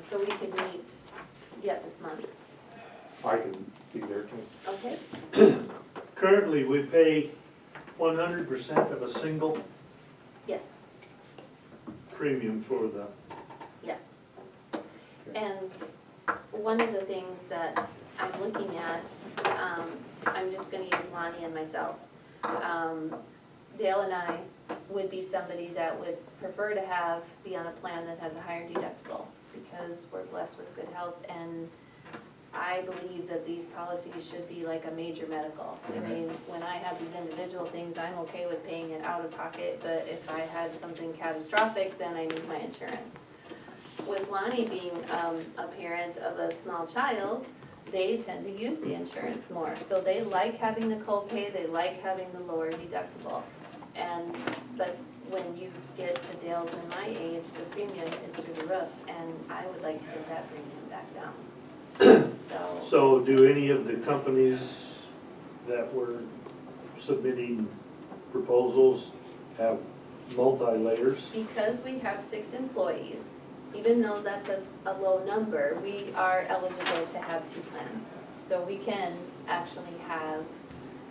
so we could meet yet this month, I can be there too. okay? Currently, we pay 100% of a single Yes, premium for the, yes. And one of the things that I'm looking at, I'm just gonna use Lonnie and myself. Dale and I would be somebody that would prefer to be on a plan that has a higher deductible, because we're blessed with good health, and I believe that these policies should be like a major medical. I mean, when I have these individual things, I'm okay with paying it out of pocket, but if I had something catastrophic, then I need my insurance. With Lonnie being a parent of a small child, they tend to use the insurance more. So they like having the copay, they like having the lower deductible. But when you get to Dale's and my age, the premium is through the roof, and I would like to get that premium back down. so do any of the companies that were submitting proposals have multi-layers? Because we have 6 employees, even though that's a low number, we are eligible to have 2 plans. So we can actually have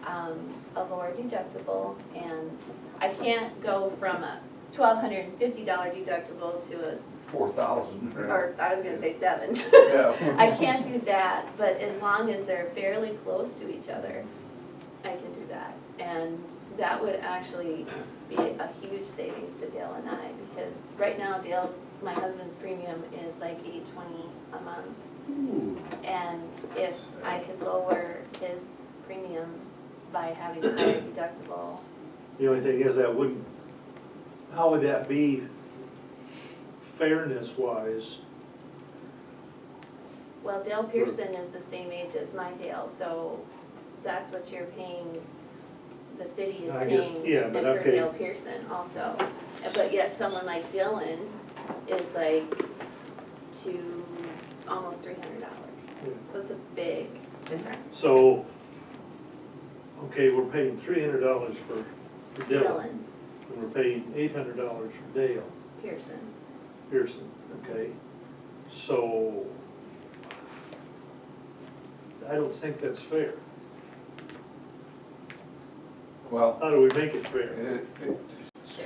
a lower deductible, and I can't go from a $1,250 deductible to a, 4,000. or I was gonna say $7. Yeah. I can't do that, but as long as they're fairly close to each other, I can do that. And that would actually be a huge savings to Dale and I, because right now Dale's, my husband's premium is like $820 a month. And if I could lower his premium by having a higher deductible, The only thing is that wouldn't, how would that be fairness wise? well, Dale Pearson is the same age as my Dale, so that's what you're paying, the city is I guess- paying yeah, and but for okay. Dale Pearson also. But yet someone like Dylan is like almost $300. So it's a big difference. So, okay, we're paying $300 for Dylan, Dylan and we're paying $800 for Dale Pearson. okay? So, I don't think that's fair. Well, How do we make it fair?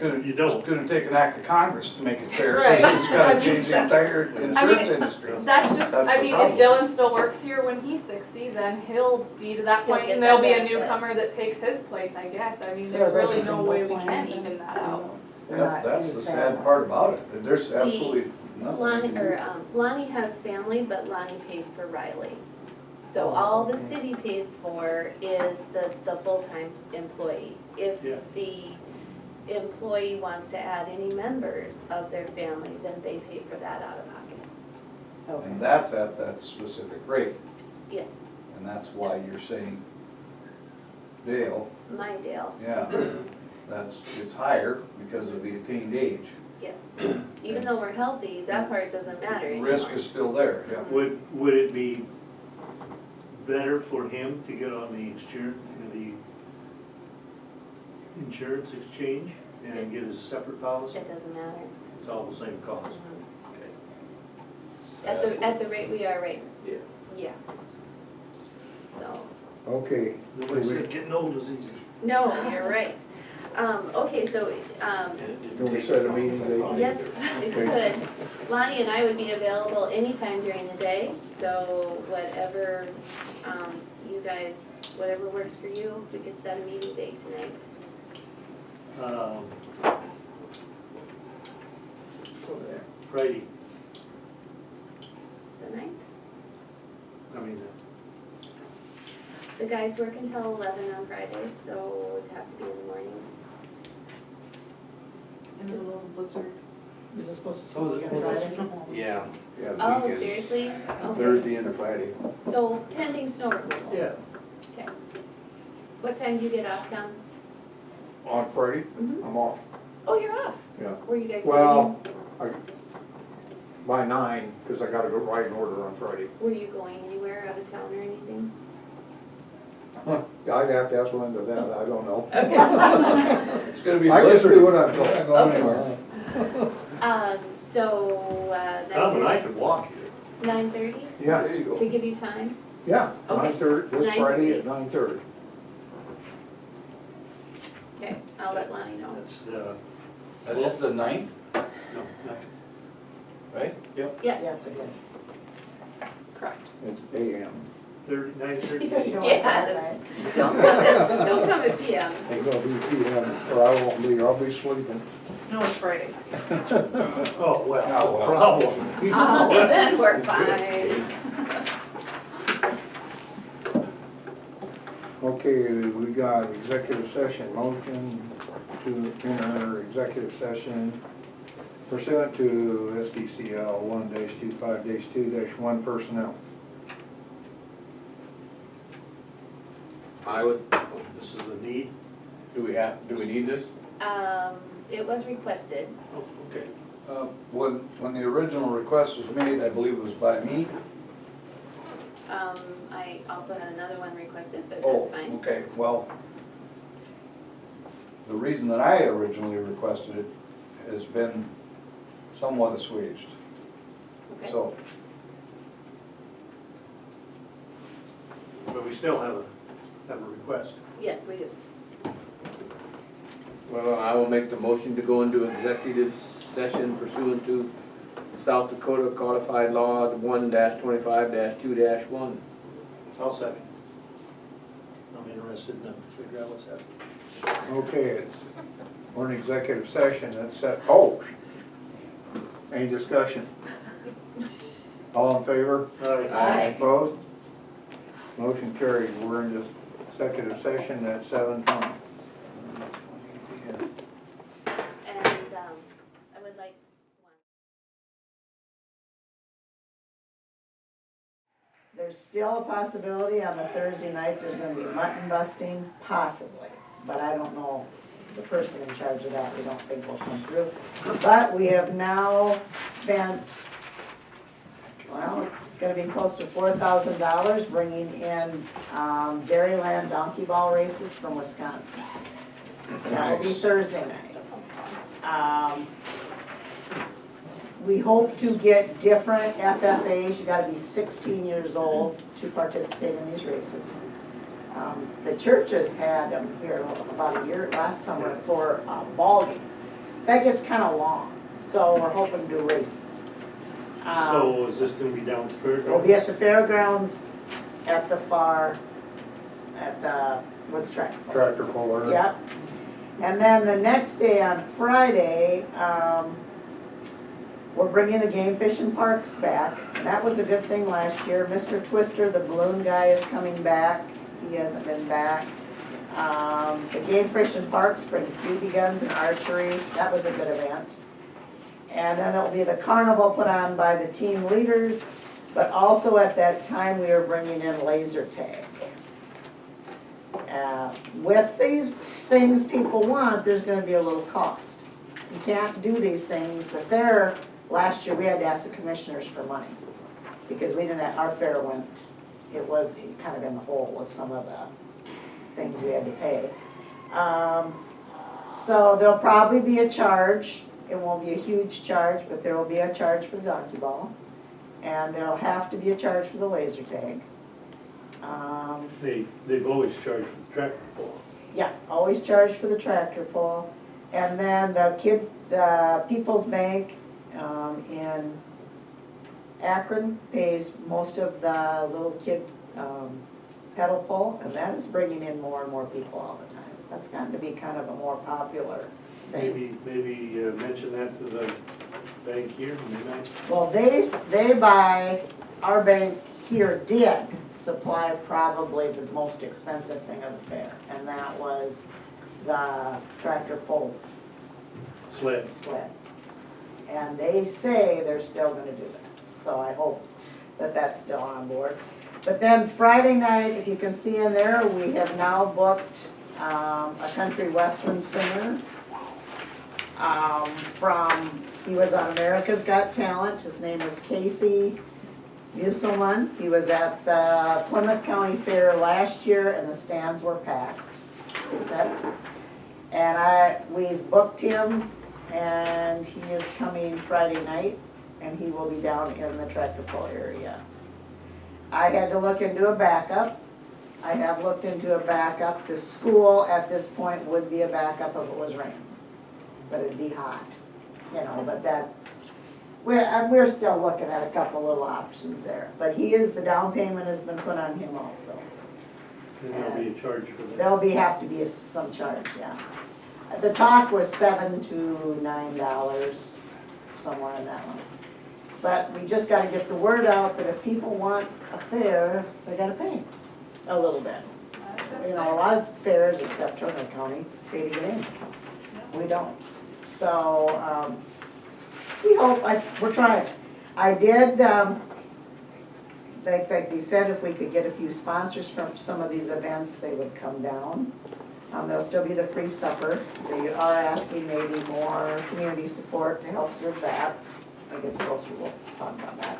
You don't. It's gonna take an act of Congress to make it fair, Right. because it's gotta I mean, change the that's- entire insurance industry. That's just, That's I the mean, if problem. Dylan still works here when he's 60, then he'll be to that He'll point, get and there'll that be a benefit. newcomer that takes his place, I guess. I mean, So there's that's really no single way we plan, can even that out. That's the sad part about it, there's absolutely nothing. we Lonnie, can do. Lonnie has family, but Lonnie pays for Riley. So all the city pays for is the full-time employee. If Yeah. the employee wants to add any members of their family, then they pay for that out of pocket. And that's at that specific rate. Yeah. And that's why you're saying, Dale, My Dale, yeah, it's higher because of the attained age. yes. Even though we're healthy, that part doesn't matter anymore. Risk is still there, yeah. Would it be better for him to get on the insurance exchange and get a separate policy? It doesn't matter. It's all the same cost. Okay. At the rate we are right, Yeah. yeah. So, Okay. Nobody said getting old is easy. no, you're right. Okay, so, Can we set a meeting date? yes, if you could. Lonnie and I would be available anytime during the day, so whatever, you guys, whatever works for you, we could set a meeting date tonight. Friday, The 9th? I mean, The guys work until 11 on Fridays, so it would have to be in the morning. In the middle of a blizzard. Is this supposed to? So is it- Is that from home? Yeah, yeah, the Oh, weekend, seriously? Okay. Thursday into Friday. So pending snow removal? yeah, Okay. What time do you get off, Tom? On Friday, Mhm. I'm off, Oh, you're off? yeah. Where you guys going? Well, by 9, because I gotta go write an order on Friday. Were you going anywhere out of town or anything? I'd have to ask Linda that, I don't know. It's gonna be I just blizzard. do what I'm told. We're not going Okay. anywhere. So, Tom and I could walk here. 9:30 Yeah, There you go. to give you time? yeah, Okay. 9:30, this 9:30. Friday at 9:30. Okay, I'll let Lonnie know. That's the, That is the 9th, no, no, right? Yes. Correct. It's AM. 9:30. Yes. Don't come at PM. Ain't gonna be PM, or I won't be, I'll be sleeping. Snow is Friday. Oh, well, Oh, no well. problem. Oh, then we're fine. Okay, we got executive session motion to enter executive session pursuant to SDCL 1-25-2-1 personnel. I would, This is a need. do we need this? It was requested. Oh, okay. When the original request was made, I believe it was by me. I also had another one requested, but Oh, that's fine. okay, well, the reason that I originally requested it has been somewhat assuaged, Okay. so. But we still have a request. Yes, we do. Well, I will make the motion to go into executive session pursuant to South Dakota Codified Law 1-25-2-1. I'll second. I'm interested enough to figure out what's happening. Okay, we're in executive session, that's set, any discussion? All in favor? Aye. Opposed? Motion carried, we're in executive session at 7:20. And, I would like There's still a possibility on the Thursday night, there's gonna be mutton busting, possibly, but I don't know the person in charge of that, we don't think will come through. But we have now spent, well, it's gonna be close to $4,000 bringing in Dairyland donkey ball races from Wisconsin. That will be Thursday night. We hope to get different FFAs, you gotta be 16 years old to participate in these races. The churches had them here about a year, last summer, for ball game. That gets kinda long, so we're hoping to do races. So is this gonna be down at the fairgrounds? We'll be at the fairgrounds, at the where the tractor pull is. Tractor puller. Yep. And then the next day on Friday, we're bringing the game fishing parks back. That was a good thing last year. Mr. Twister, the balloon guy, is coming back. He hasn't been back. The game fishing parks brings BB guns and archery. That was a good event. And then there'll be the carnival put on by the team leaders, but also at that time we are bringing in laser tag. With these things people want, there's gonna be a little cost. You can't do these things. The fair, last year, we had to ask the commissioners for money because we didn't have, our fair went, it was kind of in the hole with some of the things we had to pay. So there'll probably be a charge. It won't be a huge charge, but there will be a charge for the donkey ball. And there'll have to be a charge for the laser tag. They've always charged for the tractor pull. Yeah, always charge for the tractor pull. And then the People's Bank in Akron pays most of the little kid pedal pull, and that is bringing in more and more people all the time. That's gotten to be kind of a more popular thing. Maybe mention that to the bank here, maybe. Well, they buy, our bank here did supply probably the most expensive thing of the fair, and that was the tractor pull Sled. And they say they're still gonna do that, so I hope that that's still on board. But then Friday night, if you can see in there, we have now booked a country western singer he was on America's Got Talent. His name is Casey Musselman. He was at the Plymouth County Fair last year and the stands were packed, he said. And we've booked him and he is coming Friday night and he will be down in the tractor pull area. I had to look into a backup. I have looked into a backup. The school at this point would be a backup if it was raining, but it'd be hot, but we're still looking at a couple little options there. But the down payment has been put on him also. And there'll be a charge for that. There'll have to be some charge, yeah. The talk was $7 to $9, somewhere in that one. But we just gotta get the word out that if people want a fair, they gotta pay a little bit. A lot of fairs, except Turner County, pay to get in. We don't. So, we hope, we're trying. I did, like they said, if we could get a few sponsors from some of these events, they would come down. There'll still be the free supper. They are asking maybe more community support to help serve that. I guess closer, we'll talk about that.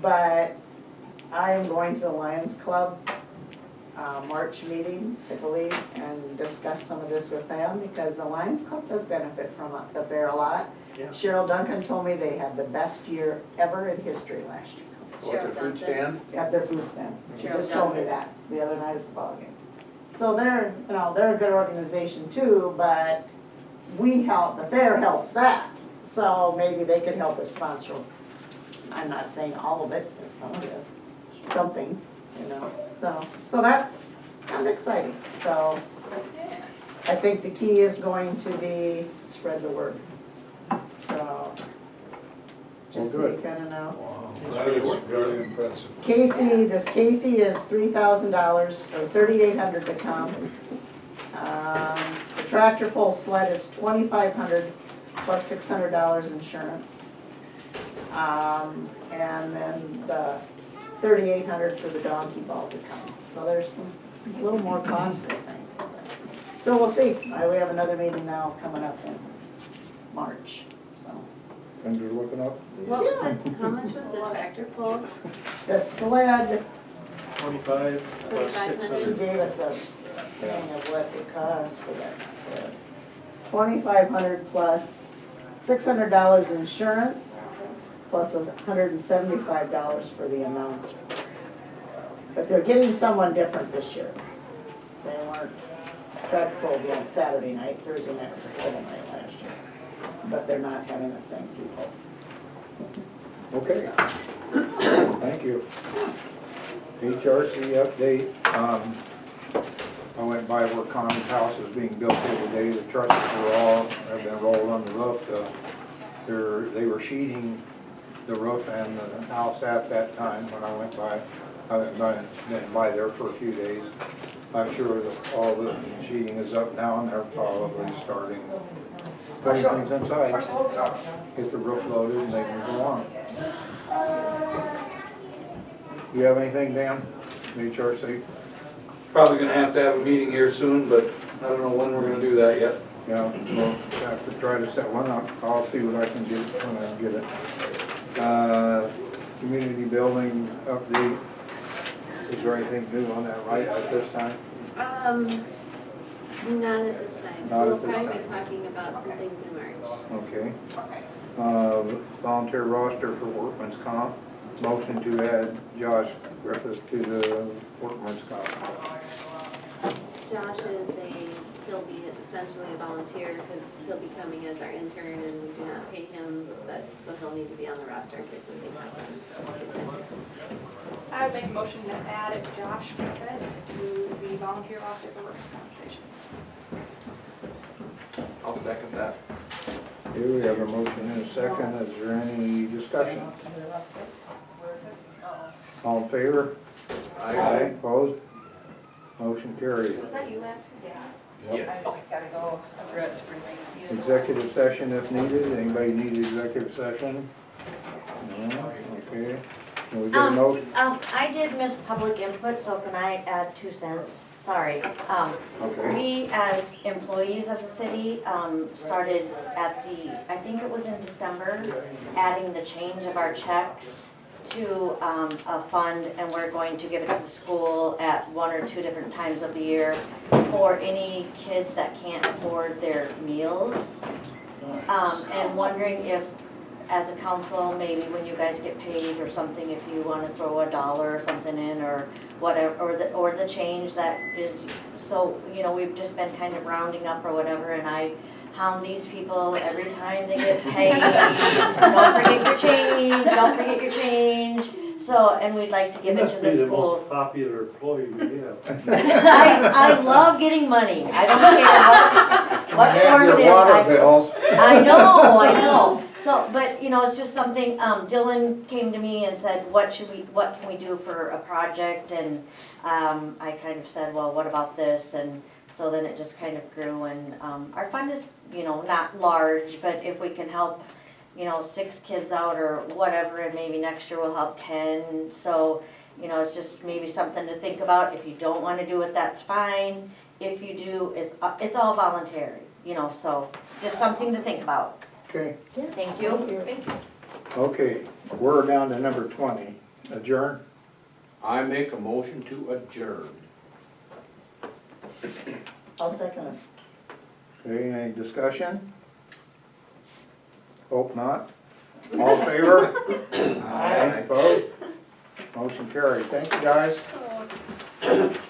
But I am going to the Lions Club March meeting, I believe, and discuss some of this with them because the Lions Club does benefit from the fair a lot. Yeah. Cheryl Duncan told me they had the best year ever in history last year. What, the food stand? at their food stand. She Cheryl just told me Johnson. that the other night at the ballgame. So they're, they're a good organization too, but we help, the fair helps that. So maybe they could help us sponsor, I'm not saying all of it, but some of this, something, So that's kind of exciting. So I think the key is going to be spread the word. So, just so you kind of know. Wow, that is very impressive. Casey is $3,000 or $3,800 to come. The tractor pull sled is $2,500 plus $600 insurance. And then the $3,800 for the donkey ball to come. So there's a little more cost, I think. So we'll see. We have another meeting now coming up in March, so. Things are looking up. What was it, how much was the tractor pull? The sled, 25 plus 2,500. she gave us a thing of what it costs for that sled. $2,500 plus $600 insurance, plus $175 for the announcer. But they're getting someone different this year. They weren't, tractor pull will be on Saturday night, Thursday night was a Friday night last year. But they're not having the same people. Okay. Thank you. HRC update. I went by where Connie's house is being built the other day. The trusses were all, have been rolled on the roof. They were sheeting the roof and the house at that time when I went by. I been by there for a few days. I'm sure that all the sheeting is up now and they're probably starting putting things inside. Get the roof loaded and they can go on. You have anything, Dan? HRC? Probably gonna have to have a meeting here soon, but I don't know when we're gonna do that yet. Yeah, we'll have to try to set one up. I'll see what I can get when I get it. Community building update. Is there anything new on that right at this time? Not at this time. Not We'll at this probably be time. talking about some things in March. Okay. Volunteer roster for workman's comp. Motion to add Josh Griffith to the workman's comp. Josh he'll be essentially a volunteer because he'll be coming as our intern and we do not pay him, but, so he'll need to be on the roster in case something happens. I would make a motion to add Josh Griffith to the volunteer roster for workers' compensation. I'll second that. Okay, we have a motion and a second. Is there any discussion? All in favor? Aye. Opposed? Motion carried. Was that you, Lance? Yes. gotta go, I forgot to bring my. Executive session if needed. Anybody need executive session? No? Okay. Can we get a motion? I did miss public input, so can I add 2 cents? Sorry. Okay. We, as employees of the city, started at I think it was in December, adding the change of our checks to a fund, and we're going to give it to the school at 1 or 2 different times of the year for any kids that can't afford their meals. And wondering if, as a council, maybe when you guys get paid or something, if you want to throw $1 or something in or whatever, or the change that is, so, we've just been kind of rounding up or whatever, and I hound these people every time they get paid. Don't forget your change, don't forget your change. So, and we'd like to give it to the You must be the school. most popular employee we have. I love getting money. I don't care what form it is. Water bills. I know. So, but, it's just something, Dylan came to me and said, what can we do for a project? And, I kind of said, well, what about this? And so then it just kind of grew, and, our fund is, not large, but if we can help, 6 kids out or whatever, and maybe next year we'll help 10. So, it's just maybe something to think about. If you don't want to do it, that's fine. If you do, it's all voluntary, so just something to think about. Okay. Thank you. Thank you. Okay, we're down to number 20. Adjourn. I make a motion to adjourn. I'll second it. Okay, any discussion? Hope not. All in favor? Aye. Opposed? Motion carried. Thank you, guys.